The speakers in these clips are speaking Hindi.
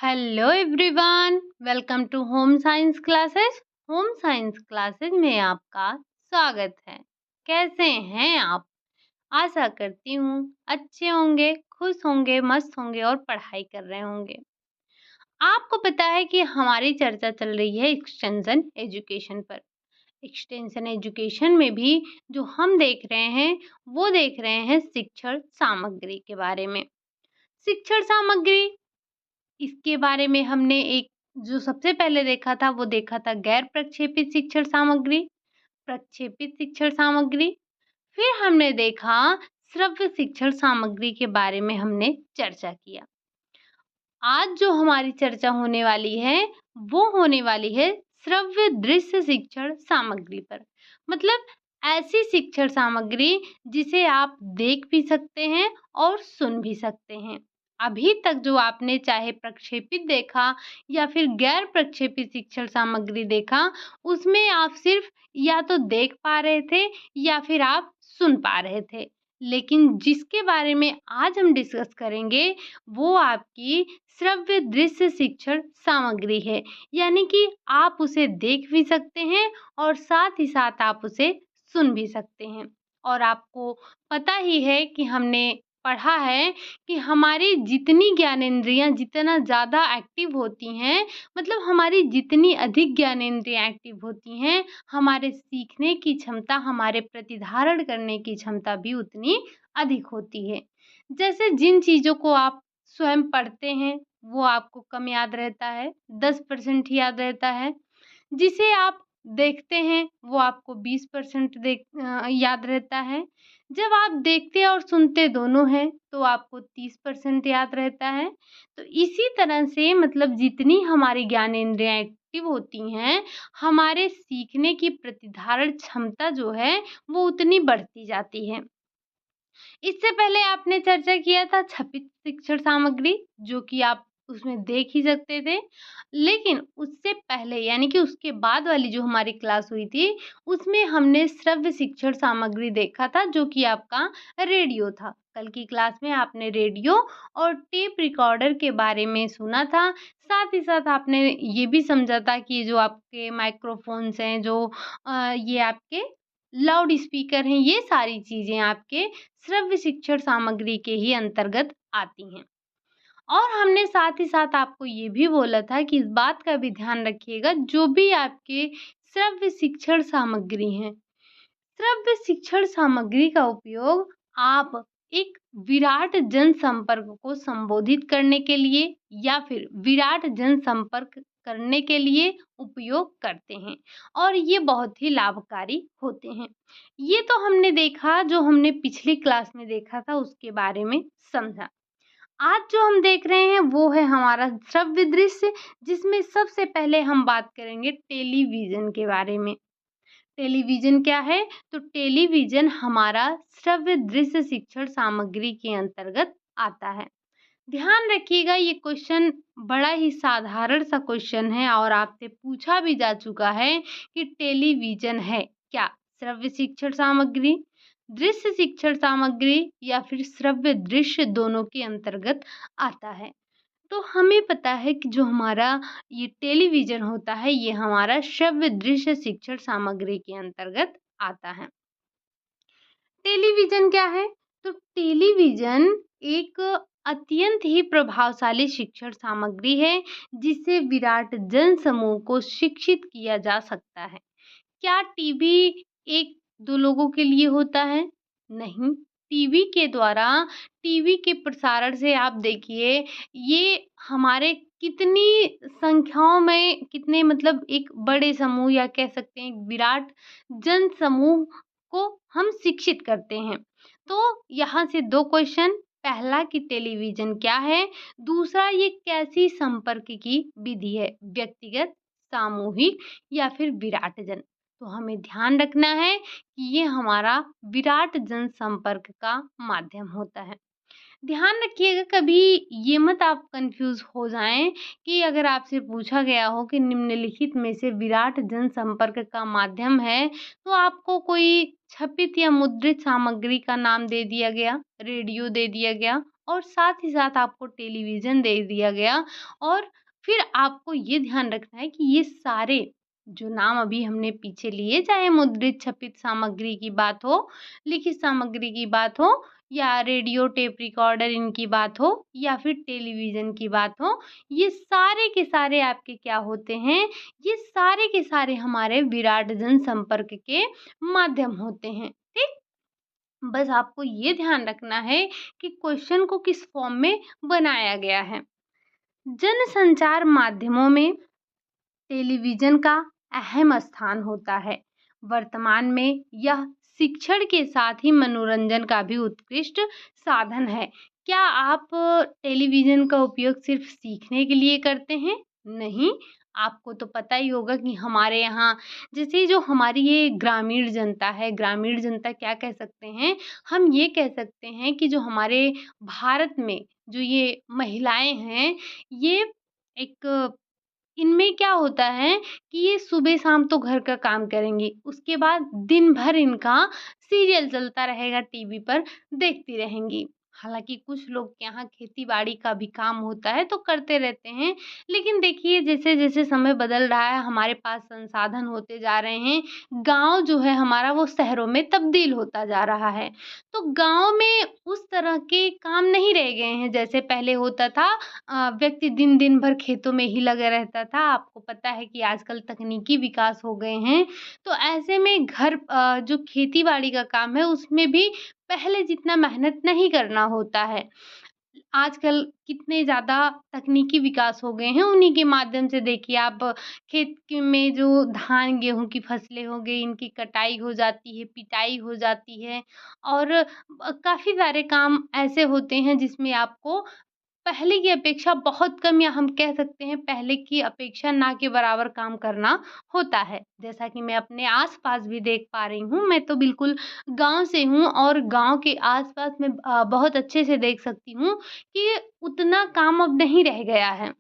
Hello everyone, welcome to home science classes. Home science classes में आपका स्वागत है। कैसे हैं आप? आशा करती हूँ अच्छे होंगे, खुश होंगे, मस्त होंगे और पढ़ाई कर रहे होंगे। आपको पता है कि हमारी चर्चा चल रही है एक्सटेंशन एजुकेशन पर। एक्सटेंशन एजुकेशन में भी जो हम देख रहे हैं, वो देख रहे हैं शिक्षण सामग्री के बारे में। शिक्षण सामग्री, इसके बारे में हमने एक जो सबसे पहले देखा था गैर प्रक्षेपित शिक्षण सामग्री, प्रक्षेपित शिक्षण सामग्री। फिर हमने देखा श्रव्य शिक्षण सामग्री के बारे में हमने चर्चा किया। आज जो हमारी चर्चा होने वाली है, वो होने वाली है श्रव्य दृश्य शिक्षण सामग्री पर। मतलब ऐसी शिक्षण सामग्री जिसे आप देख भी सकते हैं और सुन भी सकते हैं। अभी तक जो आपने चाहे प्रक्षेपित देखा या फिर गैर प्रक्षेपित शिक्षण सामग्री देखा, उसमें आप सिर्फ या तो देख पा रहे थे या फिर आप सुन पा रहे थे। लेकिन जिसके बारे में आज हम डिस्कस करेंगे, वो आपकी श्रव्य दृश्य शिक्षण सामग्री है। यानी कि आप उसे देख भी सकते हैं और साथ ही साथ आप उसे सुन भी सकते हैं। और आपको पता ही है कि हमने पढ़ा है कि हमारी जितनी ज्ञानेंद्रियाँ जितना ज़्यादा एक्टिव होती हैं, मतलब हमारी जितनी अधिक ज्ञानेंद्रियाँ एक्टिव होती हैं, हमारे सीखने की क्षमता, हमारे प्रतिधारण करने की क्षमता भी उतनी अधिक होती है। जैसे जिन चीज़ों को आप स्वयं पढ़ते हैं, वो आपको कम याद रहता है, 10% ही याद रहता है। जिसे आप देखते हैं, वो आपको 20% याद रहता है। जब आप देखते और सुनते दोनों हैं, तो आपको 30% याद रहता है। तो इसी तरह से मतलब जितनी हमारी ज्ञानेंद्रियाँ एक्टिव होती हैं, हमारे सीखने की प्रतिधारण क्षमता जो है, वो उतनी बढ़ती जाती है। इससे पहले आपने चर्चा किया था छपित शिक्षण सामग्री, जो कि आप उसमें देख ही सकते थे। लेकिन उससे पहले यानी कि उसके बाद वाली जो हमारी क्लास हुई थी, उसमें हमने श्रव्य शिक्षण सामग्री देखा था, जो कि आपका रेडियो था। कल की क्लास में आपने रेडियो और टेप रिकॉर्डर के बारे में सुना था। साथ ही साथ आपने ये भी समझा था कि जो आपके माइक्रोफ़ोन्स हैं, जो ये आपके लाउड स्पीकर हैं, ये सारी चीज़ें आपके श्रव्य शिक्षण सामग्री के ही अंतर्गत आती हैं। और हमने साथ ही साथ आपको ये भी बोला था कि इस बात का भी ध्यान रखिएगा, जो भी आपके श्रव्य शिक्षण सामग्री हैं, श्रव्य शिक्षण सामग्री का उपयोग आप एक विराट जनसंपर्क को संबोधित करने के लिए या फिर विराट जनसंपर्क करने के लिए उपयोग करते हैं और ये बहुत ही लाभकारी होते हैं। ये तो हमने देखा, जो हमने पिछली क्लास में देखा था उसके बारे में समझा। आज जो हम देख रहे हैं वो है हमारा श्रव्य दृश्य, जिसमें सबसे पहले हम बात करेंगे टेलीविज़न के बारे में। टेलीविज़न क्या है? तो टेलीविज़न हमारा श्रव्य दृश्य शिक्षण सामग्री के अंतर्गत आता है। ध्यान रखिएगा, ये क्वेश्चन बड़ा ही साधारण सा क्वेश्चन है और आपसे पूछा भी जा चुका है कि टेलीविज़न है क्या? श्रव्य शिक्षण सामग्री, दृश्य शिक्षण सामग्री या फिर श्रव्य दृश्य दोनों के अंतर्गत आता है। तो हमें पता है कि जो हमारा ये टेलीविज़न होता है, ये हमारा श्रव्य दृश्य शिक्षण सामग्री के अंतर्गत आता है। टेलीविज़न क्या है? तो टेलीविज़न एक अत्यंत ही प्रभावशाली शिक्षण सामग्री है, जिससे विराट जनसमूह को शिक्षित किया जा सकता है। क्या टीवी 1-2 लोगों के लिए होता है? नहीं। टीवी के प्रसारण से आप देखिए, ये हमारे कितनी संख्याओं में कितने मतलब एक बड़े समूह या कह सकते हैं एक विराट जनसमूह को हम शिक्षित करते हैं। तो यहाँ से 2 क्वेश्चन, पहला कि टेलीविज़न क्या है? दूसरा ये कैसी संपर्क की विधि है? व्यक्तिगत, सामूहिक या फिर विराट जन? तो हमें ध्यान रखना है कि ये हमारा विराट जनसंपर्क का माध्यम होता है। ध्यान रखिएगा, कभी ये मत आप कन्फ्यूज़ हो जाएँ कि अगर आपसे पूछा गया हो कि निम्नलिखित में से विराट जनसंपर्क का माध्यम है, तो आपको कोई छपित या मुद्रित सामग्री का नाम दे दिया गया, रेडियो दे दिया गया और साथ ही साथ आपको टेलीविज़न दे दिया गया और फिर आपको ये ध्यान रखना है कि ये सारे जो नाम अभी हमने पीछे लिए, चाहे मुद्रित, छपित सामग्री की बात हो, लिखित सामग्री की बात हो या रेडियो, टेप रिकॉर्डर इनकी बात हो या फिर टेलीविज़न की बात हो, ये सारे के सारे आपके क्या होते हैं, ये सारे के सारे हमारे विराट जनसंपर्क के माध्यम होते हैं, ठीक? बस आपको ये ध्यान रखना है कि क्वेश्चन को किस फॉर्म में बनाया गया है। जनसंचार माध्यमों में टेलीविज़न का अहम स्थान होता है। वर्तमान में यह शिक्षण के साथ ही मनोरंजन का भी उत्कृष्ट साधन है। क्या आप टेलीविज़न का उपयोग सिर्फ़ सीखने के लिए करते हैं? नहीं, आपको तो पता ही होगा कि हमारे यहाँ जैसे जो हमारी ये ग्रामीण जनता है, ग्रामीण जनता क्या कह सकते हैं, हम ये कह सकते हैं कि जो हमारे भारत में जो ये महिलाएँ हैं, ये एक इनमें क्या होता है कि ये सुबह-शाम तो घर का काम करेंगी, उसके बाद दिन भर इनका सीरियल चलता रहेगा टीवी पर, देखती रहेंगी। हालाँकि कुछ लोग के यहाँ खेती-बाड़ी का भी काम होता है, तो करते रहते हैं। लेकिन देखिए जैसे-जैसे समय बदल रहा है, हमारे पास संसाधन होते जा रहे हैं, गाँव जो है हमारा वो शहरों में तब्दील होता जा रहा है। तो गाँव में उस तरह के काम नहीं रह गए हैं, जैसे पहले होता था व्यक्ति दिन-दिन भर खेतों में ही लगा रहता था। आपको पता है कि आजकल तकनीकी विकास हो गए हैं, तो ऐसे में जो खेती-बाड़ी का काम है उसमें भी पहले जितना मेहनत नहीं करना होता है। आजकल कितने ज़्यादा तकनीकी विकास हो गए हैं, उन्हीं के माध्यम से देखिए आप में जो धान, गेहूँ की फसलें हो गई, इनकी कटाई हो जाती है, पिटाई हो जाती है और काफ़ी सारे काम ऐसे होते हैं जिसमें आपको पहले की अपेक्षा बहुत कम या हम कह सकते हैं पहले की अपेक्षा ना के बराबर काम करना होता है। जैसा कि मैं अपने आस-पास भी देख पा रही हूँ, मैं तो बिल्कुल गाँव से हूँ और गाँव के आस-पास मैं बहुत अच्छे से देख सकती हूँ कि उतना काम अब नहीं रह गया है।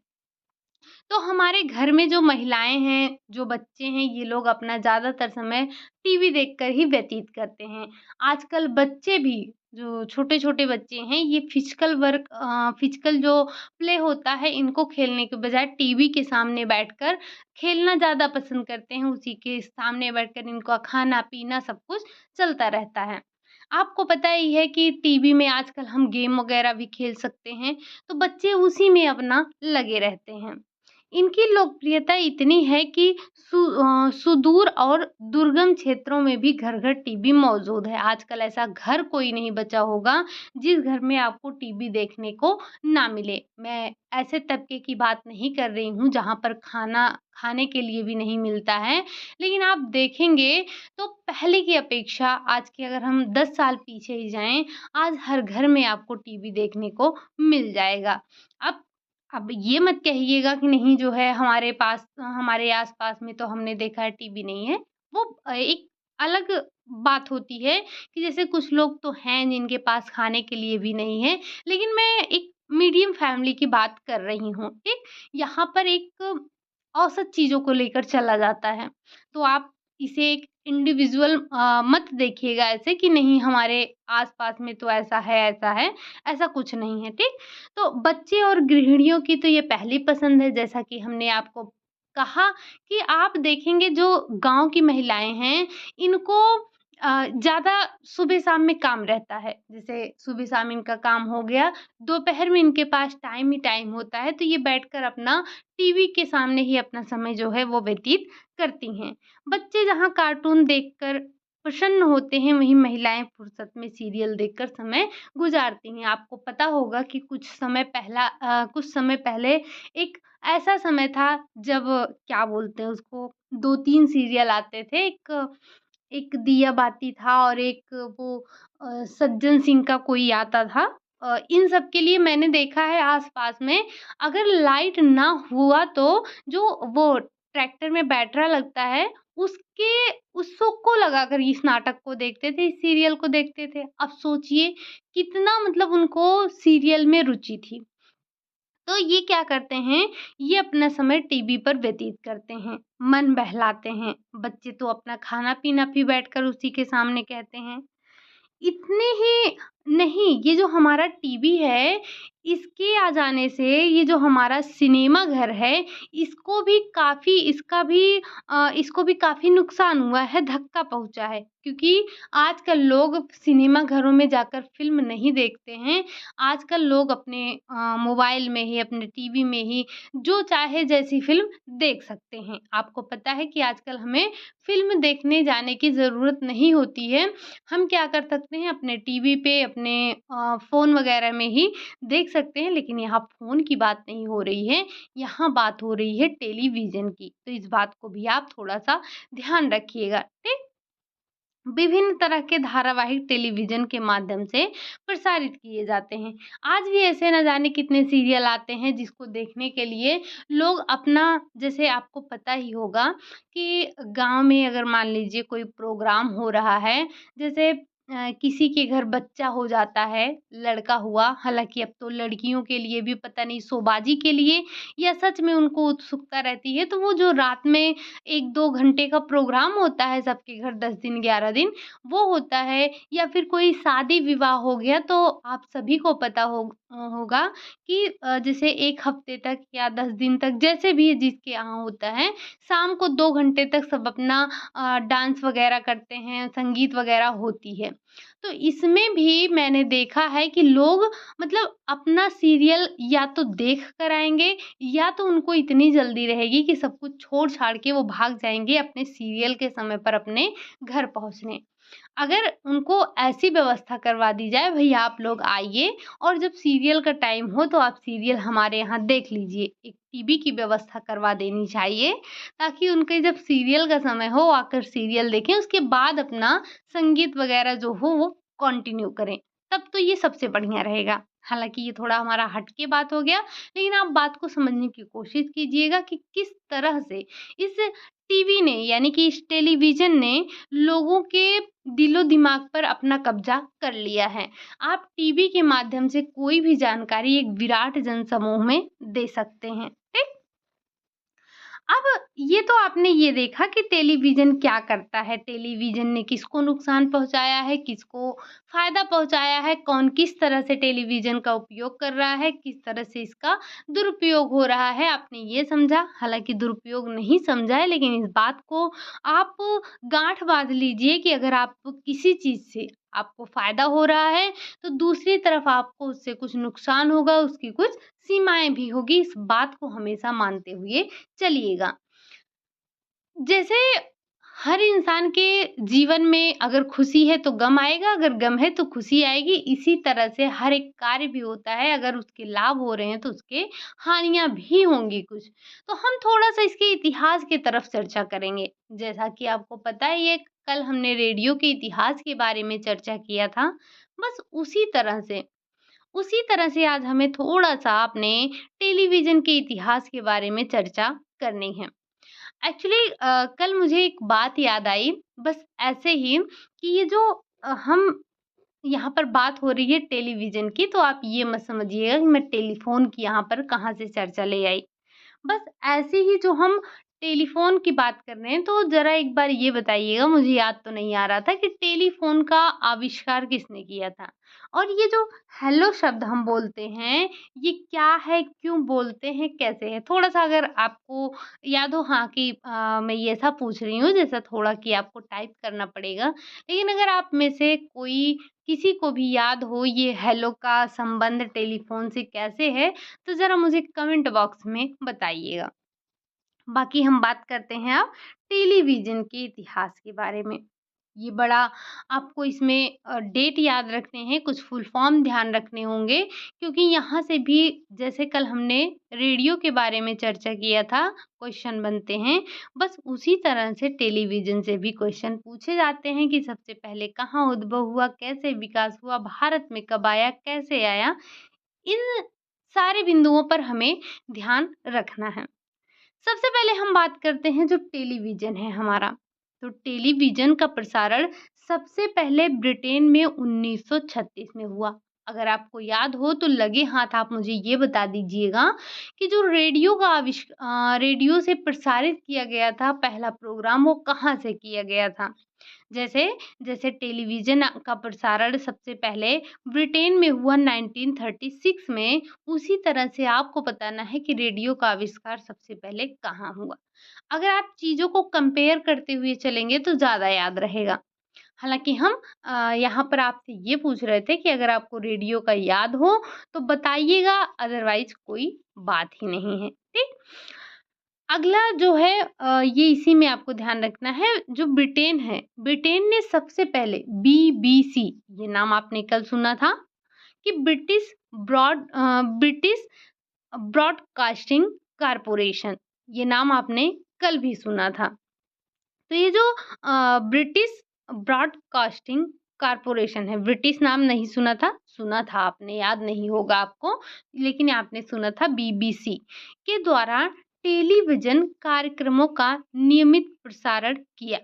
तो हमारे घर में जो महिलाएँ हैं, जो बच्चे हैं, ये लोग अपना ज़्यादातर समय टीवी देखकर ही व्यतीत करते हैं। आजकल बच्चे भी जो छोटे-छोटे बच्चे हैं, ये फ़िज़िकल जो प्ले होता है, इनको खेलने के बजाय टीवी के सामने बैठकर खेलना ज़्यादा पसंद करते हैं। उसी के सामने बैठकर इनका खाना-पीना सब कुछ चलता रहता है। आपको पता ही है कि टीवी में आजकल हम गेम वगैरह भी खेल सकते हैं, तो बच्चे उसी में अपना लगे रहते हैं। इनकी लोकप्रियता इतनी है कि सुदूर और दुर्गम क्षेत्रों में भी घर-घर टीवी मौजूद है। आजकल ऐसा घर कोई नहीं बचा होगा, जिस घर में आपको टीवी देखने को ना मिले। मैं ऐसे तबके की बात नहीं कर रही हूँ, जहाँ पर खाना खाने के लिए भी नहीं मिलता है। लेकिन आप देखेंगे, तो पहले की अपेक्षा आज के अगर हम 10 साल पीछे ही जाएँ, आज हर घर में आपको टीवी देखने को मिल जाएगा। अब अब ये मत कहिएगा कि नहीं जो है हमारे आस-पास में तो हमने देखा है टीवी नहीं है। वो एक अलग बात होती है कि जैसे कुछ लोग तो हैं जिनके पास खाने के लिए भी नहीं है। लेकिन मैं एक मीडियम फैमिली की बात कर रही हूँ, ठीक? यहाँ पर एक औसत चीज़ों को लेकर चला जाता है। तो आप इसे एक इंडिविजुअल मत देखिएगा ऐसे कि नहीं हमारे आस-पास में तो ऐसा है, ऐसा कुछ नहीं है, ठीक? तो बच्चे और गृहिणियों की तो ये पहली पसंद है जैसा कि हमने आपको कहा कि आप देखेंगे जो गाँव की महिलाएँ हैं, इनको ज़्यादा सुबह-शाम में काम रहता है। जैसे सुबह-शाम इनका काम हो गया, दोपहर में इनके पास टाइम ही टाइम होता है, तो ये बैठकर अपना टीवी के सामने ही अपना समय जो है वो व्यतीत करती हैं। बच्चे जहाँ कार्टून देखकर प्रसन्न होते हैं, वहीं महिलाएँ फुर्सत में सीरियल देखकर समय गुज़ारती हैं। आपको पता होगा कि कुछ समय पहले एक ऐसा समय था जब क्या बोलते हैं उसको 2-3 सीरियल आते थे। एक एक दिया बाती था और एक वो सज्जन सिंह का कोई आता था। इन सब के लिए मैंने देखा है आस-पास में अगर लाइट ना हुआ तो जो वो ट्रैक्टर में बैटरा लगता है उसके उसको लगाकर इस नाटक को देखते थे, इस सीरियल को देखते थे। अब सोचिए कितना मतलब उनको सीरियल में रुचि थी। तो ये क्या करते हैं, ये अपना समय टीवी पर व्यतीत करते हैं, मन बहलाते हैं। बच्चे तो अपना खाना-पीना भी बैठकर उसी के सामने कहते हैं। इतने ही नहीं, ये जो हमारा टीवी है, इसके आ जाने से ये जो हमारा सिनेमा घर है, इसको भी काफ़ी नुकसान हुआ है, धक्का पहुँचा है। क्योंकि आजकल लोग सिनेमा घरों में जाकर फ़िल्म नहीं देखते हैं। आजकल लोग अपने मोबाइल में ही, अपने टीवी में ही जो चाहे जैसी फ़िल्म देख सकते हैं। आपको पता है कि आजकल हमें फ़िल्म देखने जाने की ज़रूरत नहीं होती है। हम क्या कर सकते हैं, अपने टीवी पे, अपने फ़ोन वग़ैरह में ही देख सकते हैं। लेकिन यहाँ फ़ोन की बात नहीं हो रही है, यहाँ बात हो रही है टेलीविज़न की। तो इस बात को भी आप थोड़ा-सा ध्यान रखिएगा, ठीक? विभिन्न तरह के धारावाहिक टेलीविज़न के माध्यम से प्रसारित किए जाते हैं। आज भी ऐसे न जाने कितने सीरियल आते हैं जिसको देखने के लिए लोग अपना, जैसे आपको पता ही होगा कि गाँव में अगर मान लीजिए कोई प्रोग्राम हो रहा है, जैसे किसी के घर बच्चा हो जाता है, लड़का हुआ, हालाँकि अब तो लड़कियों के लिए भी पता नहीं शोबाजी के लिए या सच में उनको उत्सुकता रहती है, तो वो जो रात में 1-2 घंटे का प्रोग्राम होता है सबके घर 10 दिन 11 दिन, वो होता है। या फिर कोई शादी-विवाह हो गया, तो आप सभी को पता होगा कि जैसे 1 हफ्ते तक या 10 दिन तक जैसे भी जिसके यहाँ होता है, शाम को 2 घंटे तक सब अपना डांस वगैरह करते हैं, संगीत वगैरह होती है। तो इसमें भी मैंने देखा है कि लोग मतलब अपना सीरियल या तो देख कर आएँगे, या तो उनको इतनी जल्दी रहेगी कि सब कुछ छोड़-छाड़ के वो भाग जाएँगे अपने सीरियल के समय पर अपने घर पहुँचने। अगर उनको ऐसी व्यवस्था करवा दी जाए, भई आप लोग आइए और जब सीरियल का टाइम हो तो आप सीरियल हमारे यहाँ देख लीजिए। एक टीवी की व्यवस्था करवा देनी चाहिए, ताकि उनके जब सीरियल का समय हो आकर सीरियल देखें, उसके बाद अपना संगीत वगैरह जो हो वो कंटिन्यू करें। तब तो ये सबसे बढ़िया रहेगा। हालाँकि ये थोड़ा हमारा हट के बात हो गया, लेकिन आप बात को समझने की कोशिश कीजिएगा कि किस तरह से इस टीवी ने, यानी कि इस टेलीविज़न ने लोगों के दिलो-दिमाग पर अपना कब्ज़ा कर लिया है। आप टीवी के माध्यम से कोई भी जानकारी एक विराट जनसमूह में दे सकते हैं, ठीक? अब ये तो आपने ये देखा कि टेलीविज़न क्या करता है, टेलीविज़न ने किसको नुकसान पहुँचाया है, किसको फ़ायदा पहुँचाया है, कौन किस तरह से टेलीविज़न का उपयोग कर रहा है, किस तरह से इसका दुरुपयोग हो रहा है, आपने ये समझा। हालाँकि दुरुपयोग नहीं समझा है, लेकिन इस बात को आप गाँठ बाँध लीजिए कि अगर आप किसी चीज़ से आपको फ़ायदा हो रहा है, तो दूसरी तरफ आपको उससे कुछ नुकसान होगा, उसकी कुछ सीमाएँ भी होगी। इस बात को हमेशा मानते हुए चलिएगा। जैसे हर इंसान के जीवन में अगर खुशी है तो गम आएगा, अगर गम है तो खुशी आएगी। इसी तरह से हर एक कार्य भी होता है, अगर उसके लाभ हो रहे हैं तो उसके हानियाँ भी होंगी कुछ। तो हम थोड़ा-सा इसके इतिहास की तरफ चर्चा करेंगे। जैसा कि आपको पता ही है, कल हमने रेडियो के इतिहास के बारे में चर्चा किया था। बस उसी तरह से आज हमें थोड़ा-सा अपने टेलीविज़न के इतिहास के बारे में चर्चा करनी है। एक्चुअली कल मुझे एक बात याद आई, बस ऐसे ही कि ये जो हम यहाँ पर बात हो रही है टेलीविज़न की, तो आप ये मत समझिएगा कि मैं टेलीफ़ोन की यहाँ पर कहाँ से चर्चा ले आई। बस ऐसे ही जो हम टेलीफ़ोन की बात कर रहे हैं, तो ज़रा एक बार ये बताइएगा, मुझे याद तो नहीं आ रहा था कि टेलीफ़ोन का आविष्कार किसने किया था? और ये जो हेलो शब्द हम बोलते हैं, ये क्या है, क्यों बोलते हैं, कैसे है? थोड़ा-सा अगर आपको याद हो, हाँ, कि मैं ये ऐसा पूछ रही हूँ जैसा थोड़ा कि आपको टाइप करना पड़ेगा। लेकिन अगर आप में से कोई किसी को भी याद हो ये हेलो का संबंध टेलीफ़ोन से कैसे है, तो ज़रा मुझे कमेंट बॉक्स में बताइएगा। बाकी हम बात करते हैं अब टेलीविज़न के इतिहास के बारे में। ये बड़ा आपको इसमें डेट याद रखने हैं, कुछ फुल फॉर्म ध्यान रखने होंगे, क्योंकि यहाँ से भी जैसे कल हमने रेडियो के बारे में चर्चा किया था, क्वेश्चन बनते हैं, बस उसी तरह से टेलीविज़न से भी क्वेश्चन पूछे जाते हैं कि सबसे पहले कहाँ उद्भव हुआ, कैसे विकास हुआ, भारत में कब आया, कैसे आया? इन सारे बिंदुओं पर हमें ध्यान रखना है। सबसे पहले हम बात करते हैं जो टेलीविज़न है हमारा। तो टेलीविज़न का प्रसारण सबसे पहले ब्रिटेन में 1936 में हुआ। अगर आपको याद हो तो लगे हाथ आप मुझे ये बता दीजिएगा कि जो रेडियो से प्रसारित किया गया था पहला प्रोग्राम, वो कहाँ से किया गया था? जैसे जैसे टेलीविज़न का प्रसारण सबसे पहले ब्रिटेन में हुआ 1936 में, उसी तरह से आपको बताना है कि रेडियो का आविष्कार सबसे पहले कहाँ हुआ। अगर आप चीज़ों को कंपेयर करते हुए चलेंगे तो ज़्यादा याद रहेगा। हालाँकि हम यहाँ पर आपसे ये पूछ रहे थे कि अगर आपको रेडियो का याद हो तो बताइएगा, अदरवाइज़ कोई बात ही नहीं है, ठीक? अगला जो है ये इसी में आपको ध्यान रखना है, जो ब्रिटेन है, ब्रिटेन ने सबसे पहले बीबीसी, ये नाम आपने कल सुना था कि ब्रिटिश ब्रॉडकास्टिंग कॉर्पोरेशन, ये नाम आपने कल भी सुना था। तो ये जो ब्रिटिश ब्रॉडकास्टिंग कॉर्पोरेशन है, ब्रिटिश नाम नहीं सुना था आपने, याद नहीं होगा आपको, लेकिन आपने सुना था बीबीसी के द्वारा टेलीविज़न कार्यक्रमों का नियमित प्रसारण किया।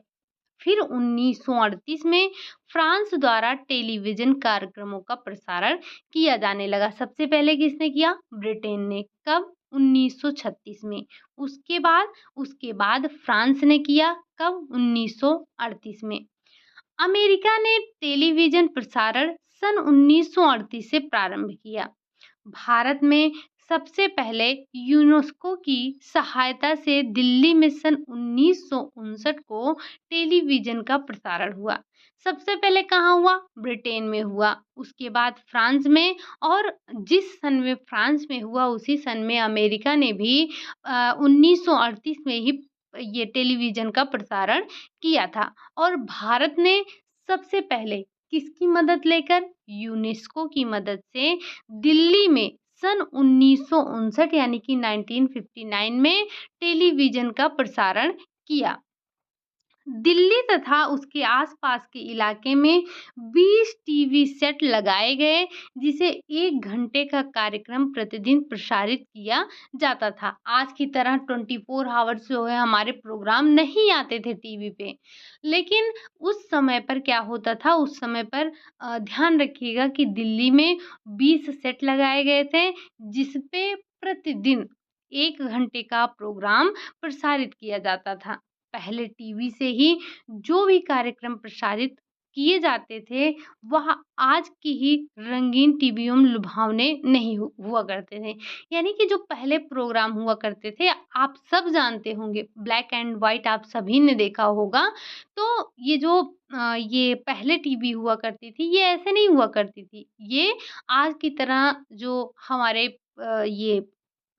फिर 1938 में फ्रांस द्वारा टेलीविज़न कार्यक्रमों का प्रसारण किया जाने लगा। सबसे पहले किसने किया? ब्रिटेन ने। कब? 1936 में। उसके बाद फ्रांस ने किया। कब? 1938 में। अमेरिका ने टेलीविज़न प्रसारण सन 1938 से प्रारंभ किया। भारत में सबसे पहले यूनेस्को की सहायता से दिल्ली में सन 1959 को टेलीविज़न का प्रसारण हुआ। सबसे पहले कहाँ हुआ? ब्रिटेन में हुआ, उसके बाद फ्रांस में, और जिस सन में फ्रांस में हुआ उसी सन में अमेरिका ने भी 1938 में ही ये टेलीविज़न का प्रसारण किया था। और भारत ने सबसे पहले किसकी मदद लेकर? यूनेस्को की मदद से दिल्ली में सन 1959 यानी कि 1959 में टेलीविज़न का प्रसारण किया। दिल्ली तथा उसके आसपास के इलाके में 20 टीवी सेट लगाए गए, जिसे 1 घंटे का कार्यक्रम प्रतिदिन प्रसारित किया जाता था। आज की तरह 24 आवर्स जो है हमारे प्रोग्राम नहीं आते थे टीवी पे। लेकिन उस समय पर क्या होता था, उस समय पर ध्यान रखिएगा कि दिल्ली में 20 सेट लगाए गए थे, जिस पे प्रतिदिन 1 घंटे का प्रोग्राम प्रसारित किया जाता था। पहले टीवी से ही जो भी कार्यक्रम प्रसारित किए जाते थे, वह आज की ही रंगीन टीवियों में लुभावने नहीं हुआ करते थे। यानी कि जो पहले प्रोग्राम हुआ करते थे, आप सब जानते होंगे, ब्लैक एंड व्हाइट आप सभी ने देखा होगा। तो ये जो ये पहले टीवी हुआ करती थी, ये ऐसे नहीं हुआ करती थी। ये आज की तरह जो ये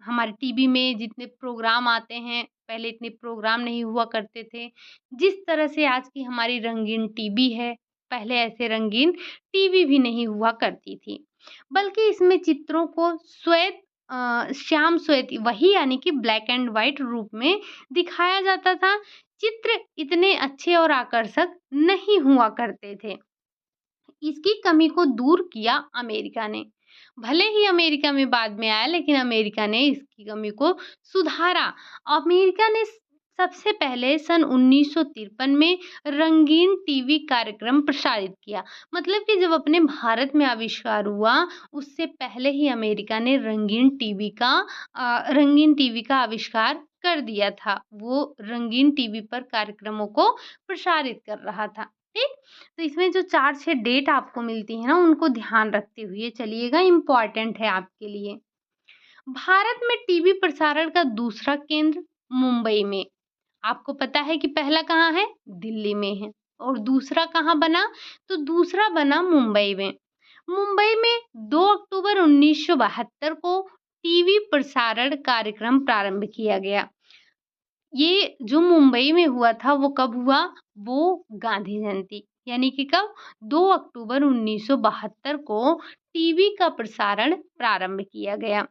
हमारे टीवी में जितने प्रोग्राम आते हैं, पहले इतने प्रोग्राम नहीं हुआ करते थे। जिस तरह से आज की हमारी रंगीन टीवी है, पहले ऐसे रंगीन टीवी भी नहीं हुआ करती थी। बल्कि इसमें चित्रों को श्याम श्वेत वही यानी कि ब्लैक एंड व्हाइट रूप में दिखाया जाता था। चित्र इतने अच्छे और आकर्षक नहीं हुआ करते थे। इसकी कमी को दूर किया अमेरिका ने। भले ही अमेरिका में बाद में आया, लेकिन अमेरिका ने इसकी कमी को सुधारा। अमेरिका ने सबसे पहले सन 1953 में रंगीन टीवी कार्यक्रम प्रसारित किया। मतलब कि जब अपने भारत में आविष्कार हुआ, उससे पहले ही अमेरिका ने रंगीन टीवी का आविष्कार कर दिया था। वो रंगीन टीवी पर कार्यक्रमों को प्रसारित कर रहा था। ठीक? तो इसमें जो 4-6 डेट आपको मिलती है ना, उनको ध्यान रखते हुए चलिएगा, इम्पोर्टेंट है आपके लिए। भारत में टीवी प्रसारण का दूसरा केंद्र मुंबई में। आपको पता है कि पहला कहाँ है? दिल्ली में है। और दूसरा कहाँ बना? तो दूसरा बना मुंबई में। मुंबई में 2 अक्टूबर 1972 को टीवी प्रसारण कार्यक्रम प्रारंभ किया गया। ये जो मुंबई में हुआ था वो कब हुआ? वो गांधी जयंती यानी कि कब? 2 अक्टूबर 1972 को टीवी का प्रसारण प्रारंभ किया गया।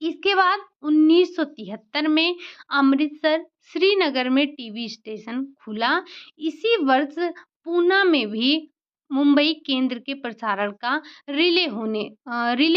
इसके बाद 1973 में अमृतसर, श्रीनगर में टीवी स्टेशन खुला। इसी वर्ष पूना में भी मुंबई केंद्र के प्रसारण का रिले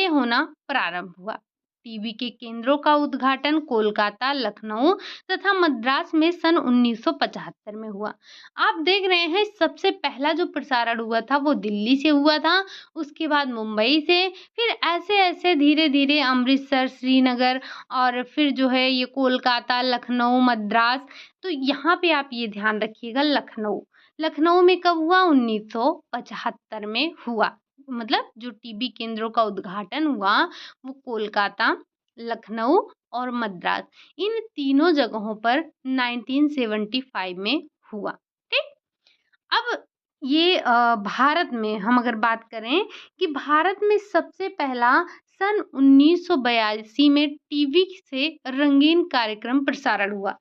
होना प्रारंभ हुआ। टीवी के केंद्रों का उद्घाटन कोलकाता, लखनऊ तथा मद्रास में सन 1975 में हुआ। आप देख रहे हैं, सबसे पहला जो प्रसारण हुआ था वो दिल्ली से हुआ था, उसके बाद मुंबई से, फिर ऐसे-ऐसे धीरे-धीरे अमृतसर, श्रीनगर और फिर जो है ये कोलकाता, लखनऊ, मद्रास। तो यहाँ पे आप ये ध्यान रखिएगा, लखनऊ। लखनऊ में कब हुआ? 1975 में हुआ। मतलब जो टीबी केंद्रों का उद्घाटन हुआ वो कोलकाता, लखनऊ और मद्रास, इन तीनों जगहों पर 1975 में हुआ। ठीक? अब ये भारत में हम अगर बात करें कि भारत में सबसे पहला सन 1982 में टीवी से रंगीन कार्यक्रम प्रसारण हुआ।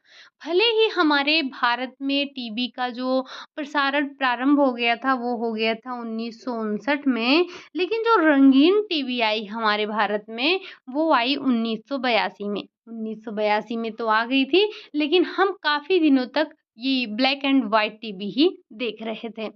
भले ही हमारे भारत में टीवी का जो प्रसारण प्रारंभ हो गया था वो हो गया था 1959 में, लेकिन जो रंगीन टीवी आई हमारे भारत में वो आई 1982 में। 1982 में तो आ गई थी, लेकिन हम काफ़ी दिनों तक ये ब्लैक एंड व्हाइट टीवी ही देख रहे थे।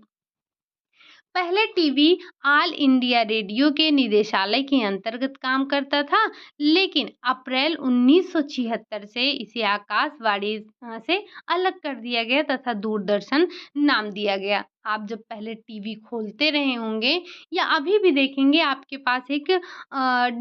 पहले टीवी ऑल इंडिया रेडियो के निदेशालय के अंतर्गत काम करता था, लेकिन अप्रैल 1976 से इसे आकाशवाणी से अलग कर दिया गया तथा दूरदर्शन नाम दिया गया। आप जब पहले टीवी खोलते रहे होंगे या अभी भी देखेंगे, आपके पास एक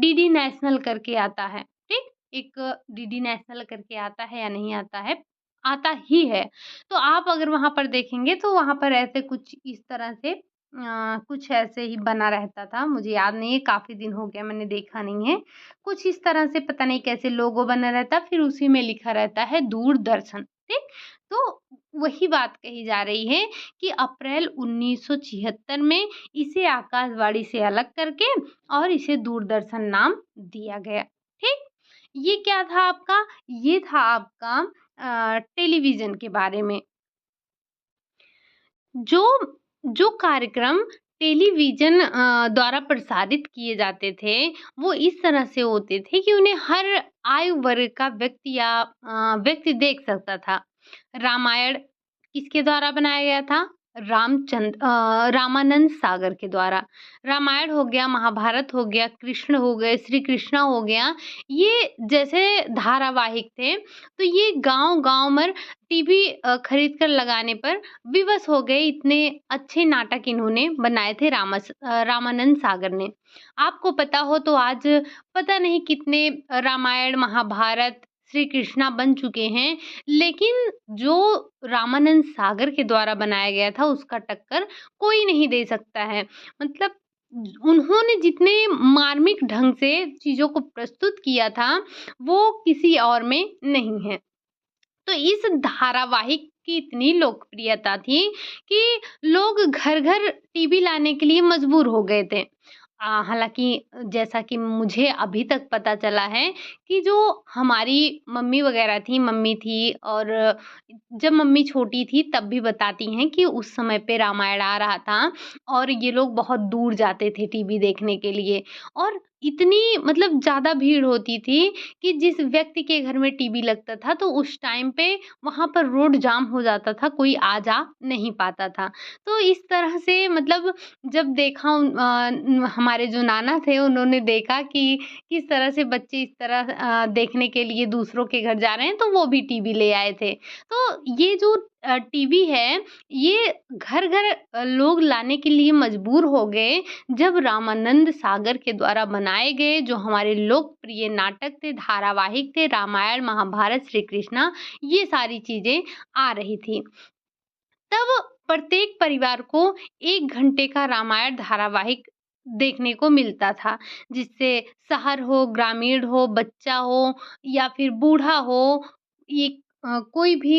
डीडी नेशनल करके आता है, ठीक? एक डीडी नेशनल करके आता है या नहीं आता है? आता ही है। तो आप अगर वहाँ पर देखेंगे तो वहाँ पर ऐसे कुछ इस तरह से कुछ ऐसे ही बना रहता था, मुझे याद नहीं है, काफ़ी दिन हो गया मैंने देखा नहीं है। कुछ इस तरह से पता नहीं कैसे लोगो बना रहता, फिर उसी में लिखा रहता है दूरदर्शन, ठीक? तो वही बात कही जा रही है कि अप्रैल 1976 में इसे आकाशवाणी से अलग करके और इसे दूरदर्शन नाम दिया गया, ठीक? ये क्या था आपका? ये था आपका टेलीविज़न के बारे में। जो जो कार्यक्रम टेलीविज़न द्वारा प्रसारित किए जाते थे, वो इस तरह से होते थे कि उन्हें हर आयु वर्ग का व्यक्ति देख सकता था। रामायण किसके द्वारा बनाया गया था? रामानंद सागर के द्वारा। रामायण हो गया, महाभारत हो गया, कृष्ण हो गए, श्री कृष्णा हो गया, ये जैसे धारावाहिक थे, तो ये गाँव-गाँव मर टीवी खरीद कर लगाने पर विवश हो गए, इतने अच्छे नाटक इन्होंने बनाए थे रामानंद सागर ने। आपको पता हो तो आज पता नहीं कितने रामायण, महाभारत, श्री कृष्णा बन चुके हैं, लेकिन जो रामानंद सागर के द्वारा बनाया गया था उसका टक्कर कोई नहीं दे सकता है। मतलब उन्होंने जितने मार्मिक ढंग से चीज़ों को प्रस्तुत किया था, वो किसी और में नहीं है। तो इस धारावाहिक की इतनी लोकप्रियता थी कि लोग घर-घर टीवी लाने के लिए मजबूर हो गए थे। हालाँकि जैसा कि मुझे अभी तक पता चला है कि जो हमारी मम्मी वग़ैरह थी, मम्मी थी और जब मम्मी छोटी थी तब भी बताती हैं कि उस समय पे रामायण आ रहा था और ये लोग बहुत दूर जाते थे टीवी देखने के लिए और इतनी मतलब ज़्यादा भीड़ होती थी कि जिस व्यक्ति के घर में टीवी लगता था तो उस टाइम पे वहाँ पर रोड जाम हो जाता था, कोई आ जा नहीं पाता था। तो इस तरह से मतलब जब देखा हमारे जो नाना थे उन्होंने देखा कि किस तरह से बच्चे इस तरह देखने के लिए दूसरों के घर जा रहे हैं तो वो भी टीवी ले आए थे। तो ये जो टीवी है ये घर-घर लोग लाने के लिए मजबूर हो गए जब रामानंद सागर के द्वारा बनाए गए जो हमारे लोकप्रिय नाटक थे, धारावाहिक थे, रामायण, महाभारत, श्री कृष्णा ये सारी चीज़ें आ रही थी। तब प्रत्येक परिवार को 1 घंटे का रामायण धारावाहिक देखने को मिलता था, जिससे शहर हो, ग्रामीण हो, बच्चा हो या फिर बूढ़ा हो, ये कोई भी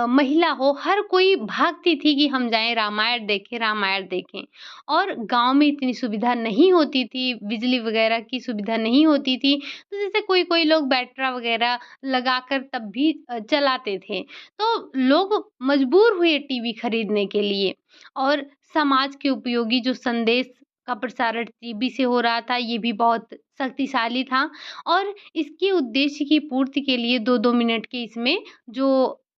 महिला हो, हर कोई भागती थी कि हम जाएँ रामायण देखें, रामायण देखें। और गाँव में इतनी सुविधा नहीं होती थी, बिजली वगैरह की सुविधा नहीं होती थी, तो जैसे कोई-कोई लोग बैटरा वगैरह लगाकर तब भी चलाते थे। तो लोग मजबूर हुए टीवी खरीदने के लिए और समाज के उपयोगी जो संदेश का प्रसारण टीवी से हो रहा था, ये भी बहुत शक्तिशाली था और इसके उद्देश्य की पूर्ति के लिए 2-2 मिनट के इसमें जो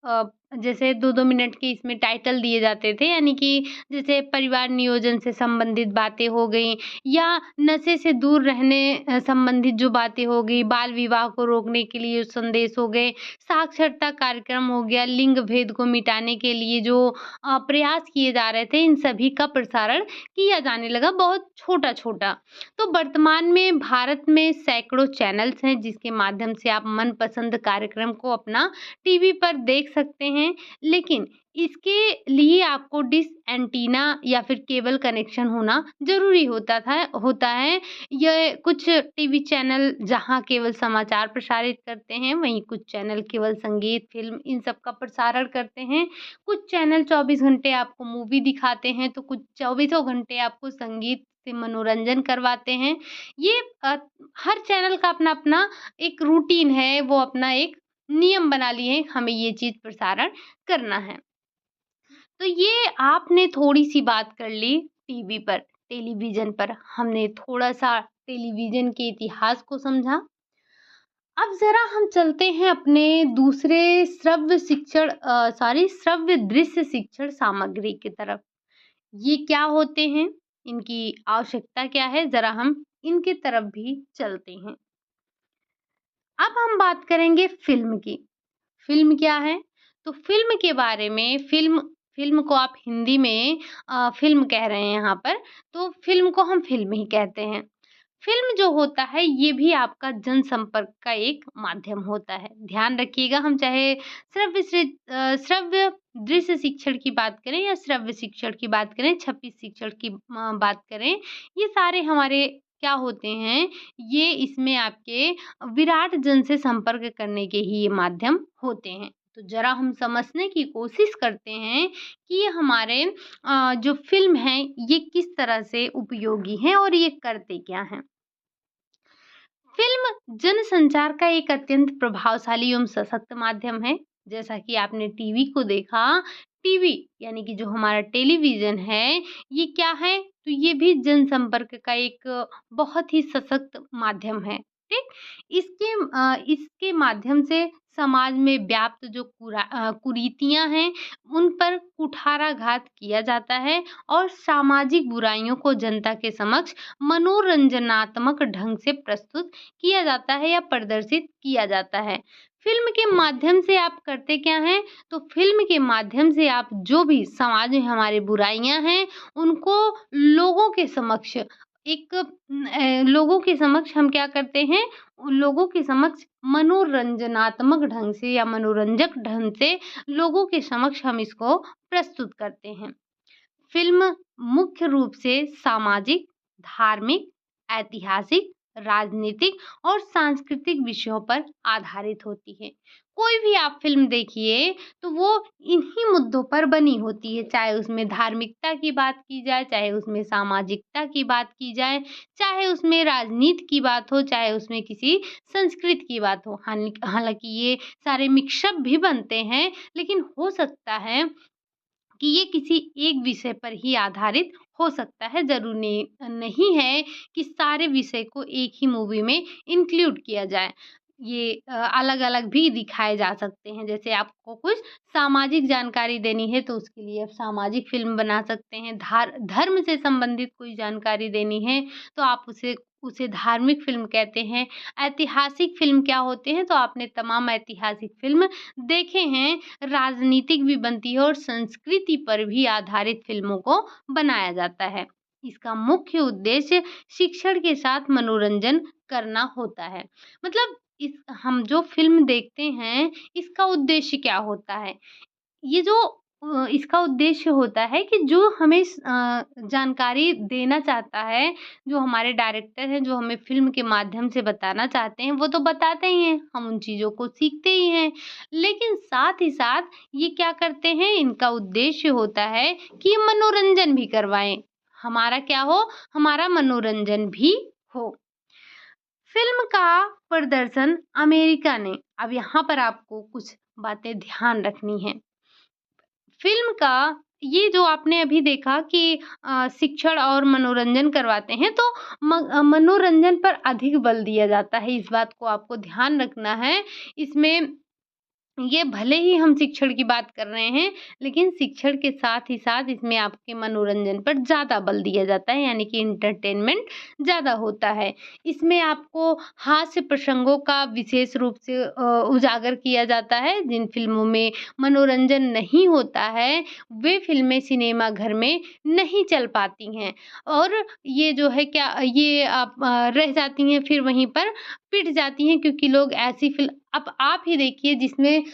अ, जैसे 2-2 मिनट के इसमें टाइटल दिए जाते थे, यानी कि जैसे परिवार नियोजन से संबंधित बातें हो गईं या नशे से दूर रहने संबंधित जो बातें हो गई, बाल विवाह को रोकने के लिए जो संदेश हो गए, साक्षरता कार्यक्रम हो गया, लिंग भेद को मिटाने के लिए जो प्रयास किए जा रहे थे, इन सभी का प्रसारण किया जाने लगा बहुत छोटा-छोटा। तो वर्तमान में भारत में सैकड़ों चैनल्स हैं, जिसके माध्यम से आप मनपसंद कार्यक्रम को अपना टीवी पर देख सकते हैं। हैं, लेकिन इसके लिए आपको डिश एंटीना या फिर केबल कनेक्शन होना ज़रूरी होता है। ये कुछ टीवी चैनल जहाँ केवल समाचार प्रसारित करते हैं, वहीं कुछ चैनल केवल संगीत, फ़िल्म इन सब का प्रसारण करते हैं। कुछ चैनल 24 घंटे आपको मूवी दिखाते हैं, तो कुछ चौबीसों घंटे आपको संगीत से मनोरंजन करवाते हैं। ये हर चैनल का अपना-अपना एक रूटीन है, वो अपना एक नियम बना लिए हैं, हमें ये चीज़ प्रसारण करना है। तो ये आपने थोड़ी-सी बात कर ली टीवी पर, टेलीविज़न पर, हमने थोड़ा-सा टेलीविज़न के इतिहास को समझा। अब ज़रा हम चलते हैं अपने दूसरे श्रव्य दृश्य शिक्षण सामग्री की तरफ। ये क्या होते हैं? इनकी आवश्यकता क्या है? ज़रा हम इनकी तरफ भी चलते हैं। अब हम बात करेंगे फ़िल्म की। फ़िल्म क्या है? तो फ़िल्म के बारे में फ़िल्म को आप हिंदी में फ़िल्म कह रहे हैं यहाँ पर, तो फ़िल्म को हम फ़िल्म ही कहते हैं। फ़िल्म जो होता है ये भी आपका जनसंपर्क का एक माध्यम होता है। ध्यान रखिएगा हम चाहे श्रव्य दृश्य शिक्षण की बात करें या श्रव्य शिक्षण की बात करें, छपी शिक्षण की बात करें, ये सारे हमारे क्या होते हैं, ये इसमें आपके विराट जन से संपर्क करने के ही ये माध्यम होते हैं। तो ज़रा हम समझने की कोशिश करते हैं कि ये हमारे जो फ़िल्म हैं ये किस तरह से उपयोगी हैं और ये करते क्या हैं। फ़िल्म जनसंचार का एक अत्यंत प्रभावशाली एवं सशक्त माध्यम है। जैसा कि आपने टीवी को देखा, टीवी यानी कि जो हमारा टेलीविज़न है, ये क्या है? तो ये भी जनसंपर्क का एक बहुत ही सशक्त माध्यम है, ठीक? इसके माध्यम से समाज में व्याप्त जो कुरीतियाँ हैं, उन पर कुठाराघात किया जाता है और सामाजिक बुराइयों को जनता के समक्ष मनोरंजनात्मक ढंग से प्रस्तुत किया जाता है या प्रदर्शित किया जाता है। फ़िल्म के माध्यम से आप करते क्या हैं? तो फ़िल्म के माध्यम से आप जो भी समाज में हमारी बुराइयाँ हैं, उनको लोगों के समक्ष हम क्या करते हैं? उन लोगों के समक्ष मनोरंजनात्मक ढंग से या मनोरंजक ढंग से लोगों के समक्ष हम इसको प्रस्तुत करते हैं। फ़िल्म मुख्य रूप से सामाजिक, धार्मिक, ऐतिहासिक, राजनीतिक और सांस्कृतिक विषयों पर आधारित होती है। कोई भी आप फ़िल्म देखिए तो वो इन्हीं मुद्दों पर बनी होती है, चाहे उसमें धार्मिकता की बात की जाए, चाहे उसमें सामाजिकता की बात की जाए, चाहे उसमें राजनीति की बात हो, चाहे उसमें किसी संस्कृति की बात हो। हालाँकि ये सारे मिक्सअप भी बनते हैं, लेकिन हो सकता है कि ये किसी एक विषय पर ही आधारित हो सकता है, ज़रूरी नहीं है कि सारे विषय को एक ही मूवी में इंक्लूड किया जाए। ये अलग-अलग भी दिखाए जा सकते हैं, जैसे आपको कुछ सामाजिक जानकारी देनी है तो उसके लिए आप सामाजिक फ़िल्म बना सकते हैं, धर्म से संबंधित कोई जानकारी देनी है तो आप उसे धार्मिक फ़िल्म कहते हैं। ऐतिहासिक फ़िल्म क्या होते हैं, तो आपने तमाम ऐतिहासिक फ़िल्म देखे हैं। राजनीतिक भी बनती है और संस्कृति पर भी आधारित फ़िल्मों को बनाया जाता है। इसका मुख्य उद्देश्य शिक्षण के साथ मनोरंजन करना होता है। मतलब हम जो फ़िल्म देखते हैं, इसका उद्देश्य क्या होता है? ये जो इसका उद्देश्य होता है कि जो हमें जानकारी देना चाहता है, जो हमारे डायरेक्टर हैं, जो हमें फ़िल्म के माध्यम से बताना चाहते हैं, वो तो बताते ही हैं, हम उन चीज़ों को सीखते ही हैं। लेकिन साथ ही साथ ये क्या करते हैं, इनका उद्देश्य होता है कि मनोरंजन भी करवाएँ। हमारा क्या हो, हमारा मनोरंजन भी हो। फ़िल्म का प्रदर्शन अमेरिका ने अब यहाँ पर आपको कुछ बातें ध्यान रखनी हैं। फ़िल्म का ये जो आपने अभी देखा कि शिक्षण और मनोरंजन करवाते हैं, तो मनोरंजन पर अधिक बल दिया जाता है, इस बात को आपको ध्यान रखना है। इसमें ये भले ही हम शिक्षण की बात कर रहे हैं, लेकिन शिक्षण के साथ ही साथ इसमें आपके मनोरंजन पर ज़्यादा बल दिया जाता है, यानी कि एंटरटेनमेंट ज़्यादा होता है। इसमें आपको हास्य प्रसंगों का विशेष रूप से उजागर किया जाता है। जिन फ़िल्मों में मनोरंजन नहीं होता है, वे फ़िल्में सिनेमाघर में नहीं चल पाती हैं और ये जो है क्या ये आप रह जाती हैं फिर वहीं पर। पिट जाती हैं, क्योंकि लोग ऐसी फ़िल्म अब आप ही देखिए जिसमें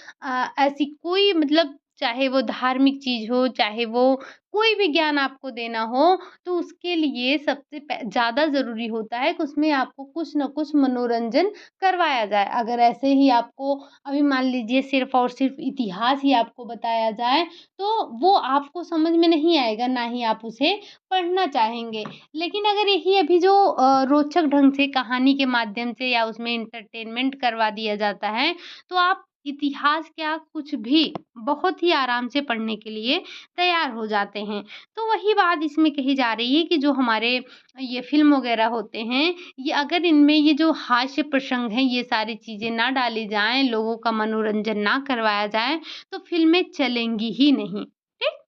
ऐसी कोई मतलब चाहे वो धार्मिक चीज़ हो, चाहे वो कोई भी ज्ञान आपको देना हो, तो उसके लिए सबसे ज़्यादा ज़रूरी होता है कि उसमें आपको कुछ न कुछ मनोरंजन करवाया जाए। अगर ऐसे ही आपको अभी मान लीजिए सिर्फ़ और सिर्फ़ इतिहास ही आपको बताया जाए, तो वो आपको समझ में नहीं आएगा, ना ही आप उसे पढ़ना चाहेंगे। लेकिन अगर यही अभी जो रोचक ढंग से कहानी के माध्यम से या उसमें एंटरटेनमेंट करवा दिया जाता है, तो आप इतिहास क्या कुछ भी बहुत ही आराम से पढ़ने के लिए तैयार हो जाते हैं। तो वही बात इसमें कही जा रही है कि जो हमारे ये फ़िल्म वग़ैरह होते हैं, ये अगर इनमें ये जो हास्य प्रसंग हैं, ये सारी चीज़ें ना डाली जाएँ, लोगों का मनोरंजन ना करवाया जाए, तो फ़िल्में चलेंगी ही नहीं। ठीक?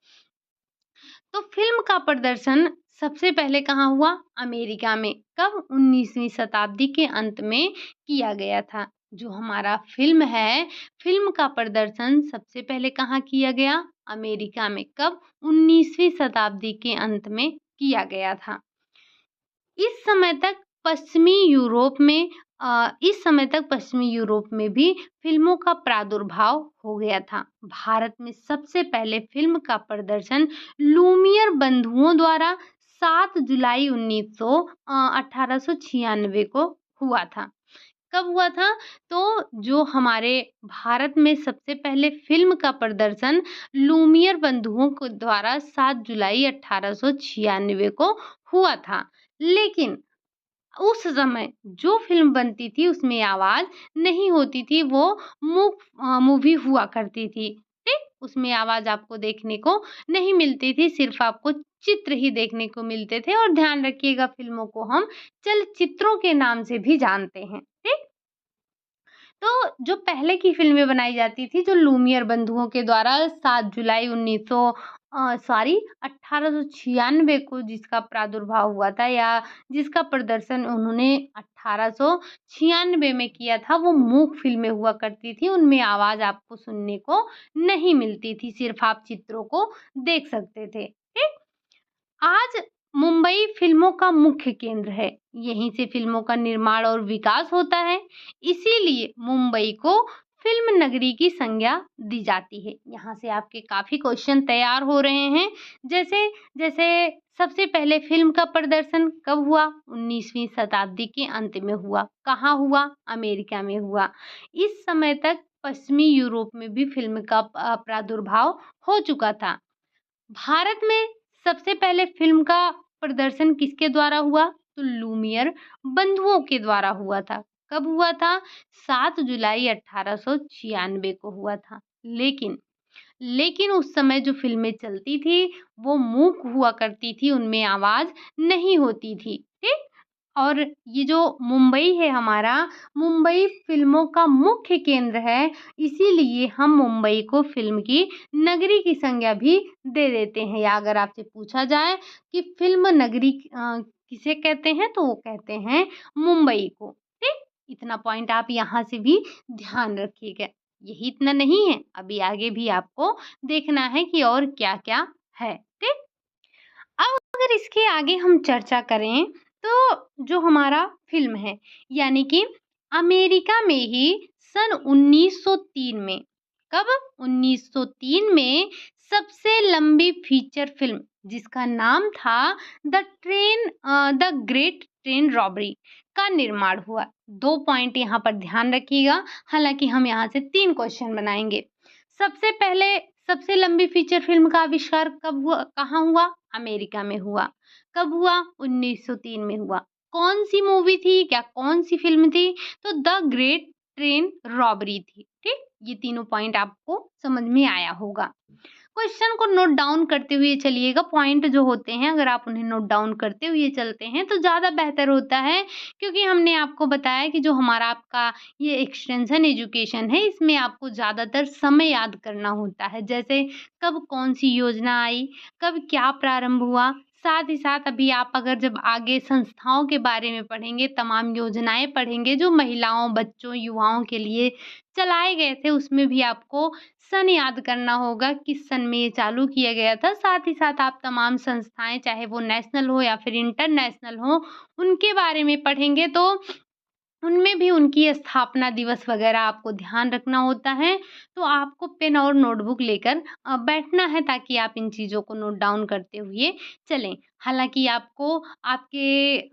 तो फ़िल्म का प्रदर्शन सबसे पहले कहाँ हुआ? अमेरिका में। कब? 19वीं शताब्दी के अंत में किया गया था। जो हमारा फ़िल्म है, फ़िल्म का प्रदर्शन सबसे पहले कहाँ किया गया? अमेरिका में। कब? 19वीं शताब्दी के अंत में किया गया था। इस समय तक पश्चिमी यूरोप में इस समय तक पश्चिमी यूरोप में भी फ़िल्मों का प्रादुर्भाव हो गया था। भारत में सबसे पहले फ़िल्म का प्रदर्शन लूमियर बंधुओं द्वारा 7 जुलाई 1896 को हुआ था। कब हुआ था? तो जो हमारे भारत में सबसे पहले फ़िल्म का प्रदर्शन लूमियर बंधुओं को द्वारा 7 जुलाई 1896 को हुआ था। लेकिन उस समय जो फ़िल्म बनती थी उसमें आवाज़ नहीं होती थी, वो मूवी हुआ करती थी, ठीक? उसमें आवाज़ आपको देखने को नहीं मिलती थी, सिर्फ़ आपको चित्र ही देखने को मिलते थे और ध्यान रखिएगा फ़िल्मों को हम चलचित्रों के नाम से भी जानते हैं, ठीक? तो जो पहले की फ़िल्में बनाई जाती थी, जो लूमियर बंधुओं के द्वारा 7 जुलाई 1896 को जिसका प्रादुर्भाव हुआ था या जिसका प्रदर्शन उन्होंने 1896 में किया था, वो मूक फ़िल्में हुआ करती थी। उनमें आवाज़ आपको सुनने को नहीं मिलती थी, सिर्फ़ आप चित्रों को देख सकते थे। ठीक? आज मुंबई फ़िल्मों का मुख्य केंद्र है। यहीं से फ़िल्मों का निर्माण और विकास होता है। इसीलिए मुंबई को फ़िल्म नगरी की संज्ञा दी जाती है। यहाँ से आपके काफ़ी क्वेश्चन तैयार हो रहे हैं। जैसे जैसे सबसे पहले फ़िल्म का प्रदर्शन कब हुआ? 19वीं शताब्दी के अंत में हुआ। कहाँ हुआ? अमेरिका में हुआ। इस समय तक पश्चिमी यूरोप में भी फ़िल्म का प्रादुर्भाव हो चुका था। भारत में सबसे पहले फ़िल्म का प्रदर्शन किसके द्वारा हुआ? तो लूमियर बंधुओं के द्वारा हुआ था। कब हुआ था? 7 जुलाई 1896 को हुआ था। लेकिन उस समय जो फ़िल्में चलती थी, वो मूक हुआ करती थी, उनमें आवाज़ नहीं होती थी। ठीक? और ये जो मुंबई है हमारा, मुंबई फ़िल्मों का मुख्य केंद्र है, इसीलिए हम मुंबई को फ़िल्म की नगरी की संज्ञा भी दे देते हैं या अगर आपसे पूछा जाए कि फ़िल्म नगरी किसे कहते हैं, तो वो कहते हैं मुंबई को। ठीक? इतना पॉइंट आप यहाँ से भी ध्यान रखिएगा। यही इतना नहीं है, अभी आगे भी आपको देखना है कि और क्या-क्या है। ठीक? अब अगर इसके आगे हम चर्चा करें, तो जो हमारा फ़िल्म है, यानी कि अमेरिका में ही सन 1903 में, कब? 1903 में सबसे लंबी फ़ीचर फ़िल्म जिसका नाम था द ग्रेट ट्रेन रॉबरी का निर्माण हुआ। 2 पॉइंट यहाँ पर ध्यान रखिएगा, हालाँकि हम यहाँ से 3 क्वेश्चन बनाएँगे। सबसे पहले सबसे लंबी फ़ीचर फ़िल्म का आविष्कार कब हुआ? कहाँ हुआ? अमेरिका में हुआ। कब हुआ? 1903 में हुआ। कौन-सी मूवी थी? क्या कौन-सी फ़िल्म थी? तो द ग्रेट ट्रेन रॉबरी थी। ठीक? ये तीनों पॉइंट आपको समझ में आया होगा। क्वेश्चन को नोट डाउन करते हुए चलिएगा, पॉइंट जो होते हैं अगर आप उन्हें नोट डाउन करते हुए चलते हैं तो ज़्यादा बेहतर होता है, क्योंकि हमने आपको बताया कि जो हमारा आपका ये एक्सटेंशन एजुकेशन है, इसमें आपको ज़्यादातर समय याद करना होता है। जैसे कब कौन-सी योजना आई, कब क्या प्रारंभ हुआ, साथ ही साथ अभी आप अगर जब आगे संस्थाओं के बारे में पढ़ेंगे, तमाम योजनाएँ पढ़ेंगे जो महिलाओं, बच्चों, युवाओं के लिए चलाए गए थे, उसमें भी आपको सन याद करना होगा, किस सन में ये चालू किया गया था। साथ ही साथ आप तमाम संस्थाएँ चाहे वो नेशनल हो या फिर इंटरनेशनल हो, उनके बारे में पढ़ेंगे तो उनमें भी उनकी स्थापना दिवस वगैरह आपको ध्यान रखना होता है, तो आपको पेन और नोटबुक लेकर बैठना है ताकि आप इन चीज़ों को नोट डाउन करते हुए चलें। हालाँकि आपको आपके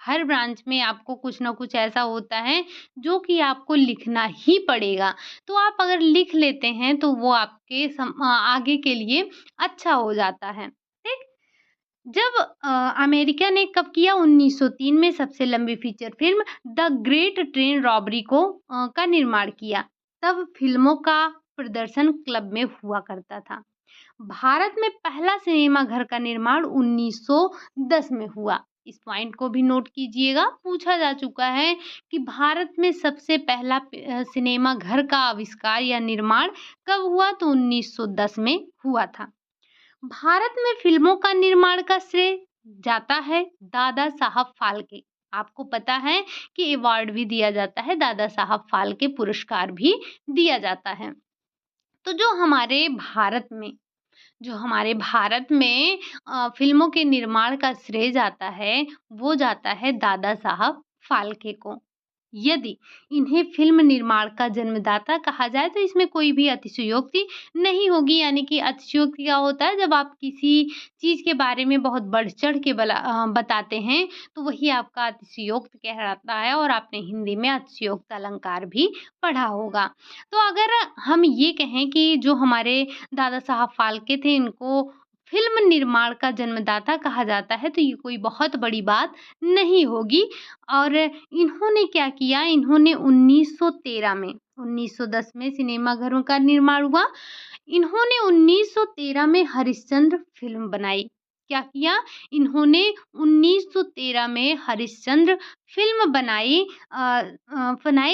हर ब्रांच में आपको कुछ न कुछ ऐसा होता है जो कि आपको लिखना ही पड़ेगा। तो आप अगर लिख लेते हैं तो वो आपके आगे के लिए अच्छा हो जाता है। ठीक? जब अमेरिका ने कब किया 1903 में सबसे लंबी feature film the great train robbery का निर्माण किया। तब फ़िल्मों का प्रदर्शन क्लब में हुआ करता था। भारत में पहला सिनेमा घर का निर्माण 1910 में हुआ। इस पॉइंट को भी नोट कीजिएगा। पूछा जा चुका है कि भारत में सबसे पहला सिनेमा घर का आविष्कार या निर्माण कब हुआ? तो 1910 में हुआ था। भारत में फ़िल्मों का निर्माण का श्रेय जाता है दादा साहब फाल्के। आपको पता है कि अवार्ड भी दिया जाता है, दादा साहब फाल्के पुरस्कार भी दिया जाता है। तो जो हमारे भारत में फ़िल्मों के निर्माण का श्रेय जाता है, वो जाता है दादा साहब फाल्के को। यदि इन्हें फ़िल्म निर्माण का जन्मदाता कहा जाए तो इसमें कोई भी अतिशयोक्ति नहीं होगी, यानी कि अतिशयोक्ति क्या होता है जब आप किसी चीज़ के बारे में बहुत बढ़-चढ़ के बताते हैं, तो वही आपका अतिशयोक्ति कहलाता है और आपने हिंदी में अतिशयोक्ति अलंकार भी पढ़ा होगा। तो अगर हम ये कहें कि जो हमारे दादा साहब फाल्के थे इनको फ़िल्म निर्माण का जन्मदाता कहा जाता है, तो ये कोई बहुत बड़ी बात नहीं होगी। और इन्होंने क्या किया, इन्होंने 1910 में सिनेमाघरों का निर्माण हुआ। इन्होंने 1913 में हरिश्चंद्र फ़िल्म बनाई। क्या किया? इन्होंने 1913 में हरिश्चंद्र फ़िल्म बनाई।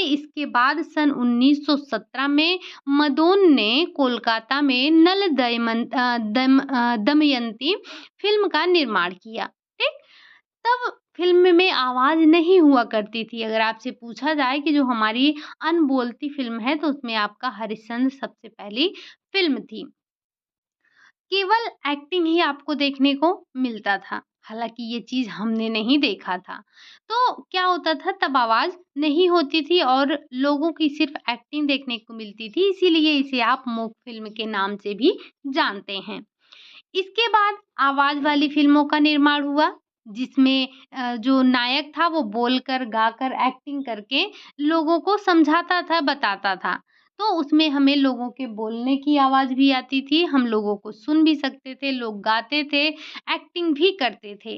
इसके बाद सन 1917 में मदोन ने कोलकाता में दमयंती फ़िल्म का निर्माण किया। ठीक? तब फ़िल्म में आवाज़ नहीं हुआ करती थी। अगर आपसे पूछा जाए कि जो हमारी अनबोलती फ़िल्म है, तो उसमें आपका हरिश्चंद्र सबसे पहली फ़िल्म थी। केवल एक्टिंग ही आपको देखने को मिलता था। हालाँकि ये चीज़ हमने नहीं देखा था। तो क्या होता था तब आवाज़ नहीं होती थी और लोगों की सिर्फ़ एक्टिंग देखने को मिलती थी, इसीलिए इसे आप मूक फ़िल्म के नाम से भी जानते हैं। इसके बाद आवाज़ वाली फ़िल्मों का निर्माण हुआ, जिसमें जो नायक था वो बोलकर, गाकर, एक्टिंग करके लोगों को समझाता था, बताता था। तो उसमें हमें लोगों के बोलने की आवाज़ भी आती थी, हम लोगों को सुन भी सकते थे, लोग गाते थे, एक्टिंग भी करते थे।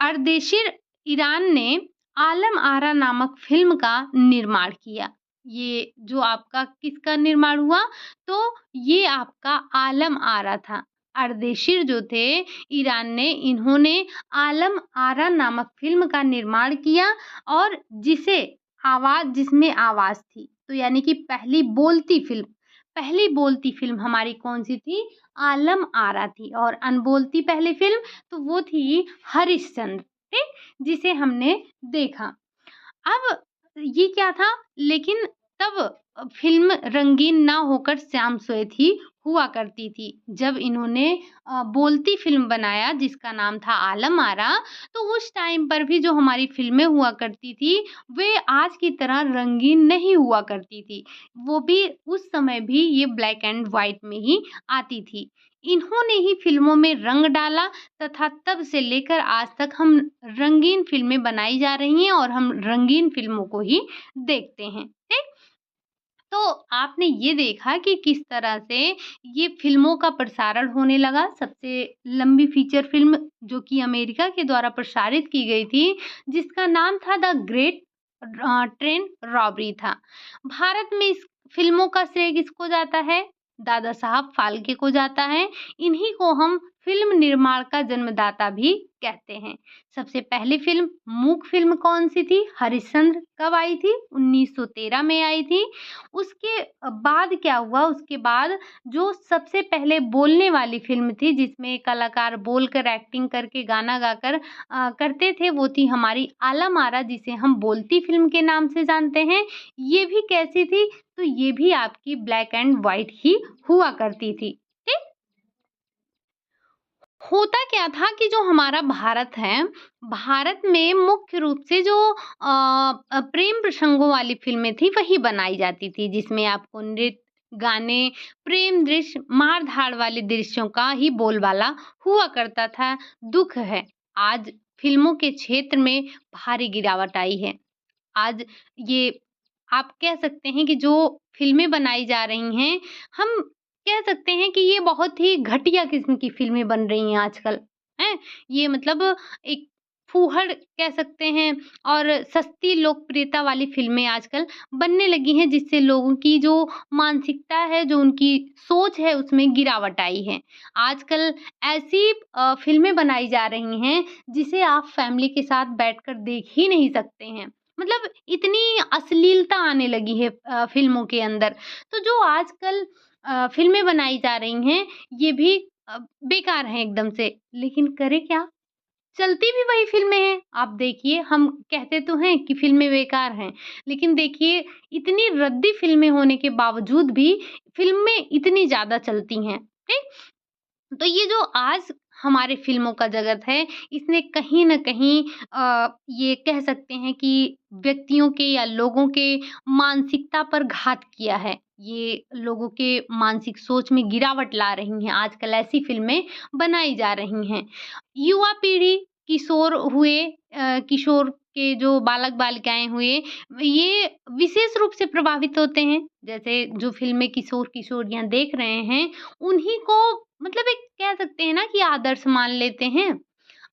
अर्देशीर ईरान ने आलम आरा नामक फ़िल्म का निर्माण किया। ये जो आपका किसका निर्माण हुआ? तो ये आपका आलम आरा था। अर्देशीर जो थे ईरान ने, इन्होंने आलम आरा नामक फ़िल्म का निर्माण किया और जिसमें आवाज़ थी। तो यानी कि पहली बोलती फ़िल्म हमारी कौन-सी थी? आलम आरा थी और अनबोलती पहली फ़िल्म तो वो थी हरिश्चंद्र, ठीक? जिसे हमने देखा। अब ये क्या था लेकिन तब फ़िल्म रंगीन ना होकर श्याम-श्वेत ही हुआ करती थी। जब इन्होंने बोलती फ़िल्म बनाया जिसका नाम था आलम आरा, तो उस टाइम पर भी जो हमारी फ़िल्में हुआ करती थी, वे आज की तरह रंगीन नहीं हुआ करती थी। वो भी उस समय भी ये ब्लैक एंड व्हाइट में ही आती थी। इन्होंने ही फ़िल्मों में रंग डाला तथा तब से लेकर आज तक हम रंगीन फ़िल्में बनाई जा रही हैं और हम रंगीन फ़िल्मों को ही देखते हैं, ठीक? तो आपने ये देखा कि किस तरह से ये फ़िल्मों का प्रसारण होने लगा। सबसे लंबी फ़ीचर फ़िल्म जो कि अमेरिका के द्वारा प्रसारित की गई थी, जिसका नाम था द ग्रेट ट्रेन रॉबरी था। भारत में इस फ़िल्मों का श्रेय किसको जाता है? दादा साहब फाल्के को जाता है। इन्हीं को हम फ़िल्म निर्माण का जन्मदाता भी कहते हैं। सबसे पहली फ़िल्म मूक फ़िल्म कौन-सी थी? हरिश्चंद्र कब आई थी? 1913 में आई थी। उसके बाद क्या हुआ, उसके बाद जो सबसे पहले बोलने वाली फ़िल्म थी जिसमें कलाकार बोलकर एक्टिंग करके गाना गाकर करते थे वो थी हमारी आलम आरा जिसे हम बोलती फ़िल्म के नाम से जानते हैं। ये भी कैसी थी? तो ये भी आपकी ब्लैक एंड व्हाइट ही हुआ करती थी। ठीक? होता क्या था कि जो हमारा भारत है, भारत में मुख्य रूप से जो प्रेम प्रसंगों वाली फ़िल्में थी वही बनाई जाती थी, जिसमें आपको नृत्य, गाने, प्रेम दृश्य, मार-धाड़ वाले दृश्यों का ही बोलबाला हुआ करता था। दुःख है, आज फ़िल्मों के क्षेत्र में भारी गिरावट आई है। आज ये आप कह सकते हैं कि जो फ़िल्में बनाई जा रही हैं, हम कह सकते हैं कि ये बहुत ही घटिया किस्म की फ़िल्में बन रही हैं आजकल, हैं? ये मतलब एक फूहड़ कह सकते हैं और सस्ती लोकप्रियता वाली फ़िल्में आजकल बनने लगी हैं, जिससे लोगों की जो मानसिकता है, जो उनकी सोच है, उसमें गिरावट आई है। आजकल ऐसी फ़िल्में बनाई जा रही हैं, जिसे आप फ़ैमिली के साथ बैठकर देख ही नहीं सकते हैं। मतलब इतनी अश्लीलता आने लगी है फ़िल्मों के अंदर। तो जो आजकल फ़िल्में बनाई जा रही हैं, ये भी बेकार हैं एकदम से। लेकिन करें क्या? चलती भी वही फ़िल्में हैं। आप देखिए, हम कहते तो हैं कि फ़िल्में बेकार हैं, लेकिन देखिए इतनी रद्दी फ़िल्में होने के बावजूद भी फ़िल्में इतनी ज़्यादा चलती हैं, ठीक? तो ये जो आज हमारे फ़िल्मों का जगत है, इसने कहीं न कहीं ये कह सकते हैं कि व्यक्तियों के या लोगों के मानसिकता पर घात किया है। ये लोगों के मानसिक सोच में गिरावट ला रही हैं, आजकल ऐसी फ़िल्में बनाई जा रही हैं। युवा पीढ़ी, किशोर हुए किशोर के जो बालक-बालिकाएँ हुए, ये विशेष रूप से प्रभावित होते हैं। जैसे जो फ़िल्में किशोर-किशोरियाँ देख रहे हैं, उन्हीं को मतलब एक कह सकते हैं ना कि आदर्श मान लेते हैं।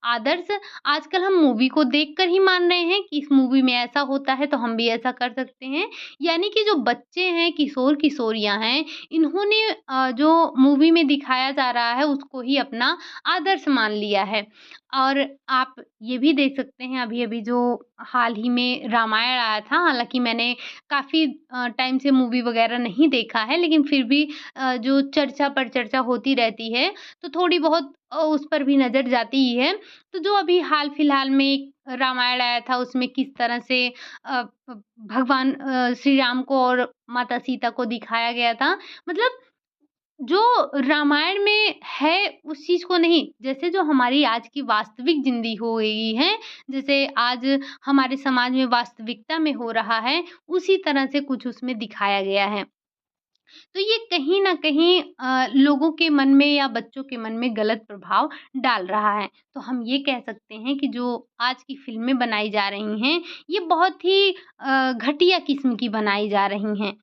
आदर्श आजकल हम मूवी को देखकर ही मान रहे हैं कि इस मूवी में ऐसा होता है तो हम भी ऐसा कर सकते हैं। यानी कि जो बच्चे हैं, किशोर-किशोरियाँ हैं, इन्होंने जो मूवी में दिखाया जा रहा है उसको ही अपना आदर्श मान लिया है। और आप ये भी देख सकते हैं अभी-अभी जो हाल ही में रामायण आया था, हालाँकि मैंने काफ़ी टाइम से मूवी वग़ैरह नहीं देखा है, लेकिन फिर भी जो चर्चा पर चर्चा होती रहती है, तो थोड़ी बहुत उस पर भी नज़र जाती ही है। तो जो अभी हाल-फिलहाल में एक रामायण आया था, उसमें किस तरह से भ भगवान श्री राम को और माता सीता को दिखाया गया था। मतलब जो रामायण में है, उस चीज़ को नहीं, जैसे जो हमारी आज की वास्तविक ज़िंदगी हो गई है, जैसे आज हमारे समाज में वास्तविकता में हो रहा है, उसी तरह से कुछ उसमें दिखाया गया है। तो ये कहीं न कहीं लोगों के मन में या बच्चों के मन में गलत प्रभाव डाल रहा है। तो हम ये कह सकते हैं कि जो आज की फ़िल्में बनाई जा रही हैं, ये बहुत ही घटिया किस्म की बनाई जा रही हैं।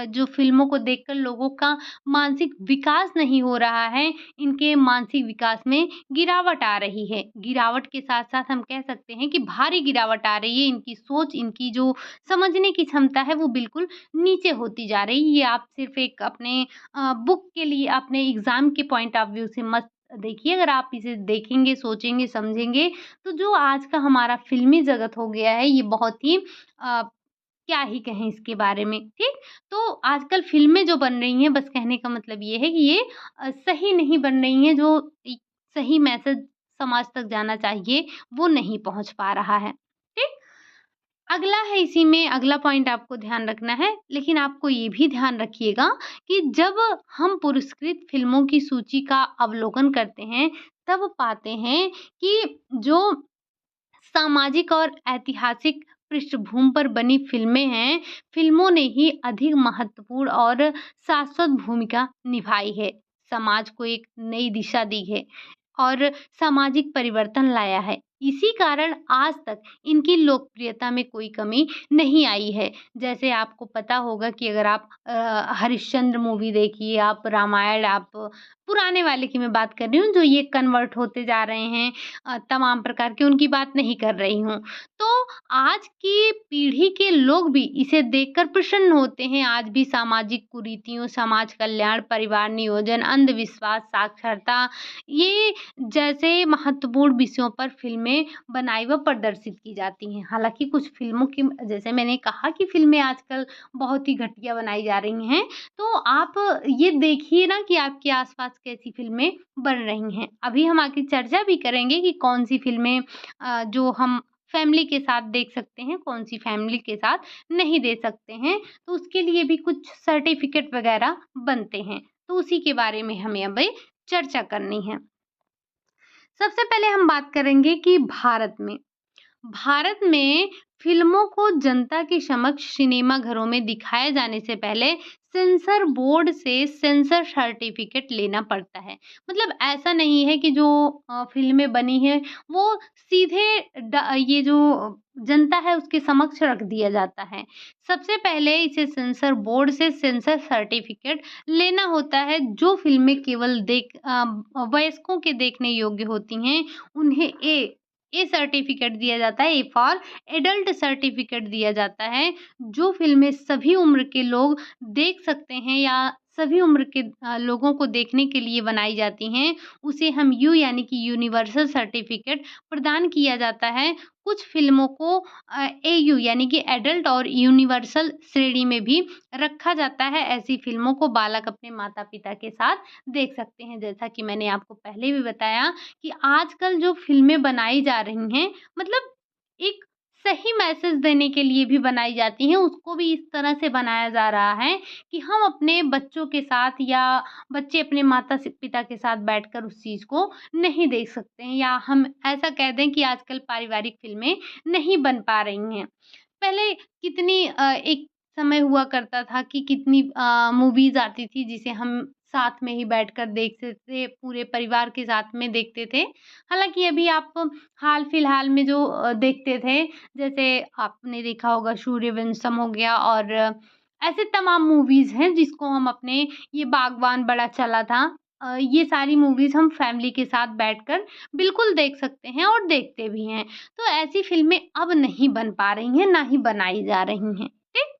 जो फ़िल्मों को देखकर लोगों का मानसिक विकास नहीं हो रहा है, इनके मानसिक विकास में गिरावट आ रही है। गिरावट के साथ-साथ हम कह सकते हैं कि भारी गिरावट आ रही है, इनकी सोच, इनकी जो समझने की क्षमता है, वो बिल्कुल नीचे होती जा रही है। ये आप सिर्फ़ एक अपने बुक के लिए अपने एग्ज़ाम के पॉइंट ऑफ व्यू से मत देखिए। अगर आप इसे देखेंगे, सोचेंगे, समझेंगे, तो जो आज का हमारा फ़िल्मी जगत हो गया है, ये बहुत ही क्या ही कहें इसके बारे में, ठीक? तो आजकल फ़िल्में जो बन रही हैं, बस कहने का मतलब ये है कि ये सही नहीं बन रही हैं, जो एक सही मैसेज समाज तक जाना चाहिए, वो नहीं पहुँच पा रहा है, ठीक? अगला है इसी में अगला पॉइंट आपको ध्यान रखना है, लेकिन आपको ये भी ध्यान रखिएगा कि जब हम पुरस्कृत फ़िल्मों की सूची का अवलोकन करते हैं, तब पाते हैं कि जो सामाजिक और ऐतिहासिक पृष्ठभूमि पर बनी फ़िल्में हैं, फ़िल्मों ने ही अधिक महत्वपूर्ण और शाश्वत भूमिका निभाई है। समाज को एक नई दिशा दी है और सामाजिक परिवर्तन लाया है। इसी कारण आज तक इनकी लोकप्रियता में कोई कमी नहीं आई है। जैसे आपको पता होगा कि अगर आप हरिश्चंद्र मूवी देखिए, आप रामायण, आप पुराने वाले की मैं बात कर रही हूँ, जो ये कन्वर्ट होते जा रहे हैं तमाम प्रकार के, उनकी बात नहीं कर रही हूँ। तो आज की पीढ़ी के लोग भी इसे देखकर प्रसन्न होते हैं। आज भी सामाजिक कुरीतियों, समाज कल्याण, परिवार नियोजन, अंधविश्वास, साक्षरता, ये जैसे महत्वपूर्ण विषयों पर फ़िल्में बनाई व प्रदर्शित की जाती हैं। हालाँकि कुछ फ़िल्मों की जैसे मैंने कहा कि फ़िल्में आजकल बहुत ही घटिया बनाई जा रही हैं, तो आप ये देखिए ना कि आपके आस-पास कैसी फ़िल्में बन रही हैं। अभी हम आगे चर्चा भी करेंगे कि कौन-सी फ़िल्में जो हम फैमिली के साथ देख सकते हैं, कौन-सी फैमिली के साथ नहीं देख सकते हैं। तो उसके लिए भी कुछ सर्टिफ़िकेट वग़ैरह बनते हैं। तो उसी के बारे में हमें अभी चर्चा करनी है। सबसे पहले हम बात करेंगे कि भारत में फ़िल्मों को जनता के समक्ष सिनेमा घरों में दिखाए जाने से पहले सेंसर बोर्ड से सेंसर सर्टिफ़िकेट लेना पड़ता है। मतलब ऐसा नहीं है कि जो फ़िल्में बनी हैं वो सीधे ये जो जनता है उसके समक्ष रख दिया जाता है। सबसे पहले इसे सेंसर बोर्ड से सेंसर सर्टिफ़िकेट लेना होता है। जो फ़िल्में केवल वयस्कों के देखने योग्य होती हैं उन्हें ए सर्टिफ़िकेट दिया जाता है, ए फॉर एडल्ट सर्टिफ़िकेट दिया जाता है। जो फ़िल्में सभी उम्र के लोग देख सकते हैं या सभी उम्र के लोगों को देखने के लिए बनाई जाती हैं, उसे हम यू यानी कि यूनिवर्सल सर्टिफ़िकेट प्रदान किया जाता है। कुछ फ़िल्मों को एयू यानी कि एडल्ट और यूनिवर्सल श्रेणी में भी रखा जाता है। ऐसी फ़िल्मों को बालक अपने माता-पिता के साथ देख सकते हैं। जैसा कि मैंने आपको पहले भी बताया कि आजकल जो फ़िल्में बनाई जा रही हैं, मतलब एक सही मैसेज देने के लिए भी बनाई जाती हैं, उसको भी इस तरह से बनाया जा रहा है कि हम अपने बच्चों के साथ या बच्चे अपने पिता के साथ बैठकर उस चीज़ को नहीं देख सकते हैं या हम ऐसा कह दें कि आजकल पारिवारिक फ़िल्में नहीं बन पा रही हैं। पहले कितनी एक समय हुआ करता था कि कितनी मूवीज़ आती थी जिसे हम साथ में ही बैठकर देखते थे, पूरे परिवार के साथ में देखते थे। हालाँकि अभी आप हाल-फिलहाल में जो देखते थे, जैसे आपने देखा होगा सूर्यवंशम हो गया और ऐसे तमाम मूवीज़ हैं जिसको हम अपने ये बागबान बड़ा चला था। ये सारी मूवीज़ हम फैमिली के साथ बैठकर बिल्कुल देख सकते हैं और देखते भी हैं। तो ऐसी फ़िल्में अब नहीं बन पा रही हैं, ना ही बनाई जा रही हैं। ठीक?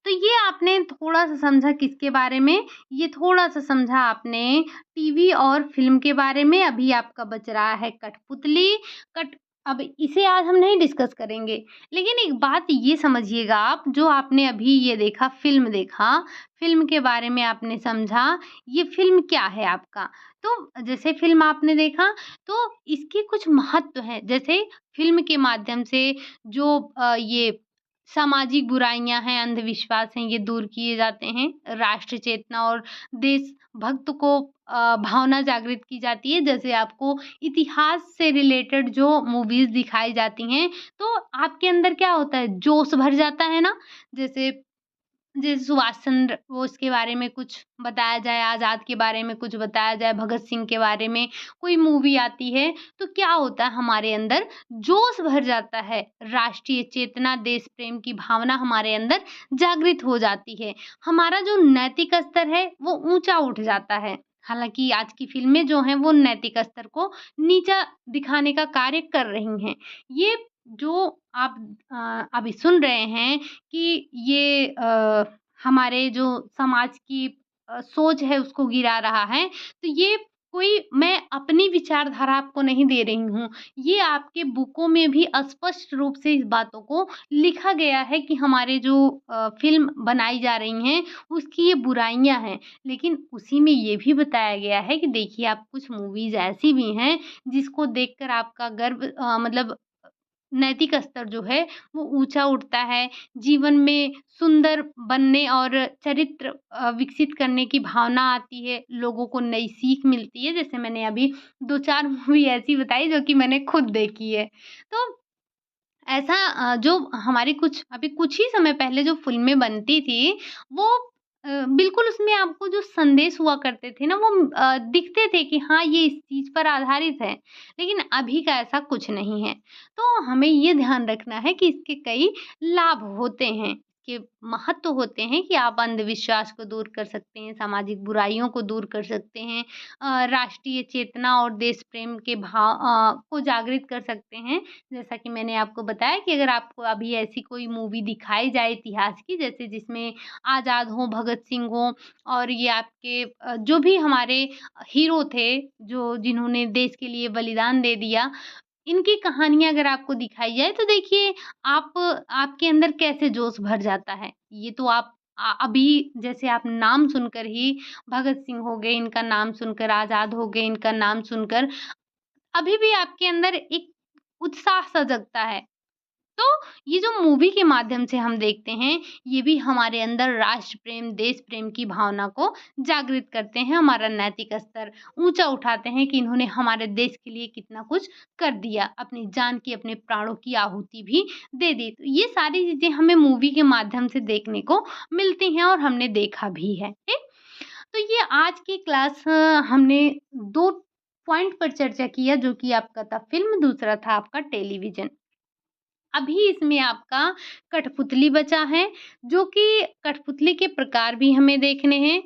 तो ये आपने थोड़ा-सा समझा किसके बारे में? ये थोड़ा-सा समझा आपने टीवी और फ़िल्म के बारे में। अभी आपका बच रहा है कठपुतली। कठ अब इसे आज हम नहीं डिस्कस करेंगे। लेकिन एक बात ये समझिएगा आप, जो आपने अभी ये देखा फ़िल्म देखा, फ़िल्म के बारे में आपने समझा, ये फ़िल्म क्या है आपका? तो जैसे फ़िल्म आपने देखा, तो इसके कुछ महत्व हैं। जैसे फ़िल्म के माध्यम से जो ये सामाजिक बुराइयाँ हैं, अंधविश्वास हैं, ये दूर किए जाते हैं। राष्ट्र चेतना और देशभक्त को भावना जागृत की जाती है। जैसे आपको इतिहास से रिलेटेड जो मूवीज़ दिखाई जाती हैं, तो आपके अंदर क्या होता है, जोश भर जाता है ना? जैसे जैसे सुभाष चंद्र बोस के बारे में कुछ बताया जाए, आज़ाद के बारे में कुछ बताया जाए, भगत सिंह के बारे में कोई मूवी आती है, तो क्या होता है हमारे अंदर जोश भर जाता है। राष्ट्रीय चेतना, देश प्रेम की भावना हमारे अंदर जागृत हो जाती है। हमारा जो नैतिक स्तर है, वो ऊँचा उठ जाता है। हालाँकि आज की फ़िल्में जो हैं, वो नैतिक स्तर को नीचा दिखाने का कार्य कर रही हैं। ये जो आप अभी सुन रहे हैं कि ये हमारे जो समाज की सोच है उसको गिरा रहा है। तो ये कोई मैं अपनी विचारधारा आपको नहीं दे रही हूँ। ये आपके बुकों में भी स्पष्ट रूप से इस बातों को लिखा गया है कि हमारे जो फ़िल्म बनाई जा रही हैं उसकी ये बुराइयाँ हैं। लेकिन उसी में ये भी बताया गया है कि देखिए आप कुछ मूवीज़ ऐसी भी हैं जिसको देखकर आपका मतलब नैतिक स्तर जो है वो ऊँचा उठता है। जीवन में सुंदर बनने और चरित्र विकसित करने की भावना आती है, लोगों को नई सीख मिलती है। जैसे मैंने अभी 2-4 मूवी ऐसी बताई जो कि मैंने खुद देखी है। तो ऐसा जो हमारी कुछ ही समय पहले जो फ़िल्में बनती थी, वो बिल्कुल उसमें आपको जो संदेश हुआ करते थे ना, वो दिखते थे कि हाँ, ये इस चीज़ पर आधारित है। लेकिन अभी का ऐसा कुछ नहीं है। तो हमें ये ध्यान रखना है कि इसके कई लाभ होते हैं, के महत्व होते हैं कि आप अंधविश्वास को दूर कर सकते हैं, सामाजिक बुराइयों को दूर कर सकते हैं, राष्ट्रीय चेतना और देश प्रेम के को जागृत कर सकते हैं। जैसा कि मैंने आपको बताया कि अगर आपको अभी ऐसी कोई मूवी दिखाई जाए इतिहास की, जैसे जिसमें आज़ाद हों, भगत सिंह हों और ये आपके जो भी हमारे हीरो थे, जो जिन्होंने देश के लिए बलिदान दे दिया, इनकी कहानियाँ अगर आपको दिखाई जाए तो देखिए आप आपके अंदर कैसे जोश भर जाता है। ये तो आप अभी जैसे आप नाम सुनकर ही भगत सिंह हो गए, इनका नाम सुनकर, आज़ाद हो गए, इनका नाम सुनकर अभी भी आपके अंदर एक उत्साह सा जगता है। तो ये जो मूवी के माध्यम से हम देखते हैं, ये भी हमारे अंदर राष्ट्र प्रेम, देश प्रेम की भावना को जागृत करते हैं, हमारा नैतिक स्तर ऊँचा उठाते हैं कि इन्होंने हमारे देश के लिए कितना कुछ कर दिया, अपनी जान की, अपने प्राणों की आहुति भी दे दी। तो ये सारी चीज़ें हमें मूवी के माध्यम से देखने को मिलती हैं और हमने देखा भी है, ठीक? तो ये आज की क्लास हमने 2 पॉइंट पर चर्चा किया जो कि आपका था फ़िल्म, दूसरा था आपका टेलीविज़न। अभी इसमें आपका कठपुतली बचा है, जो कि कठपुतली के प्रकार भी हमें देखने हैं।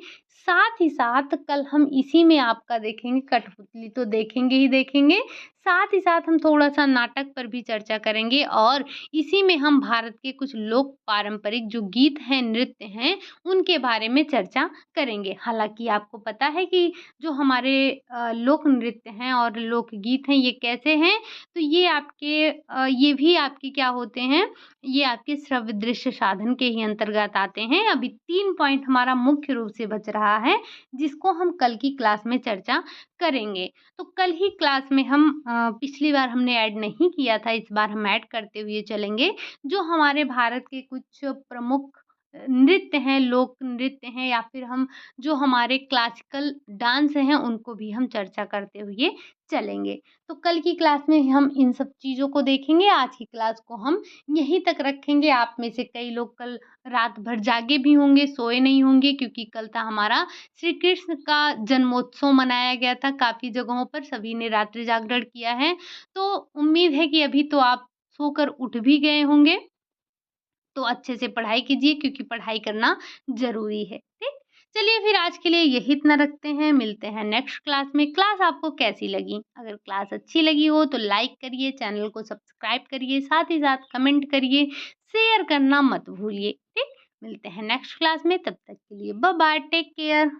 साथ ही साथ कल हम इसी में आपका देखेंगे, कठपुतली तो देखेंगे ही देखेंगे, साथ ही साथ हम थोड़ा-सा नाटक पर भी चर्चा करेंगे और इसी में हम भारत के कुछ लोक पारंपरिक जो गीत हैं, नृत्य हैं, उनके बारे में चर्चा करेंगे। हालाँकि आपको पता है कि जो हमारे लोक नृत्य हैं और लोकगीत हैं, ये कैसे हैं? तो ये आपके ये भी आपके क्या होते हैं, ये आपके श्रव्य दृश्य साधन के ही अंतर्गत आते हैं। अभी 3 पॉइंट हमारा मुख्य रूप से बच रहा है, जिसको हम कल की क्लास में चर्चा करेंगे। तो कल ही क्लास में हम पिछली बार हमने ऐड नहीं किया था, इस बार हम ऐड करते हुए चलेंगे। जो हमारे भारत के कुछ प्रमुख नृत्य हैं, लोक नृत्य हैं या फिर हम जो हमारे क्लासिकल डांस हैं, उनको भी हम चर्चा करते हुए चलेंगे। तो कल की क्लास में हम इन सब चीज़ों को देखेंगे, आज की क्लास को हम यहीं तक रखेंगे। आप में से कई लोग कल रात भर जागे भी होंगे, सोए नहीं होंगे क्योंकि कल था हमारा श्री कृष्ण का जन्मोत्सव मनाया गया था। काफ़ी जगहों पर सभी ने रात्रि जागरण किया है। तो उम्मीद है कि अभी तो आप सोकर उठ भी गए होंगे। तो अच्छे से पढ़ाई कीजिए क्योंकि पढ़ाई करना ज़रूरी है, ठीक? चलिए फिर आज के लिए यही इतना रखते हैं, मिलते हैं नेक्स्ट क्लास में। क्लास आपको कैसी लगी? अगर क्लास अच्छी लगी हो तो लाइक करिए, चैनल को सब्सक्राइब करिए, साथ ही साथ कमेंट करिए, शेयर करना मत भूलिए, ठीक? मिलते हैं नेक्स्ट क्लास में, तब तक के लिए बाय बाय, टेक केयर।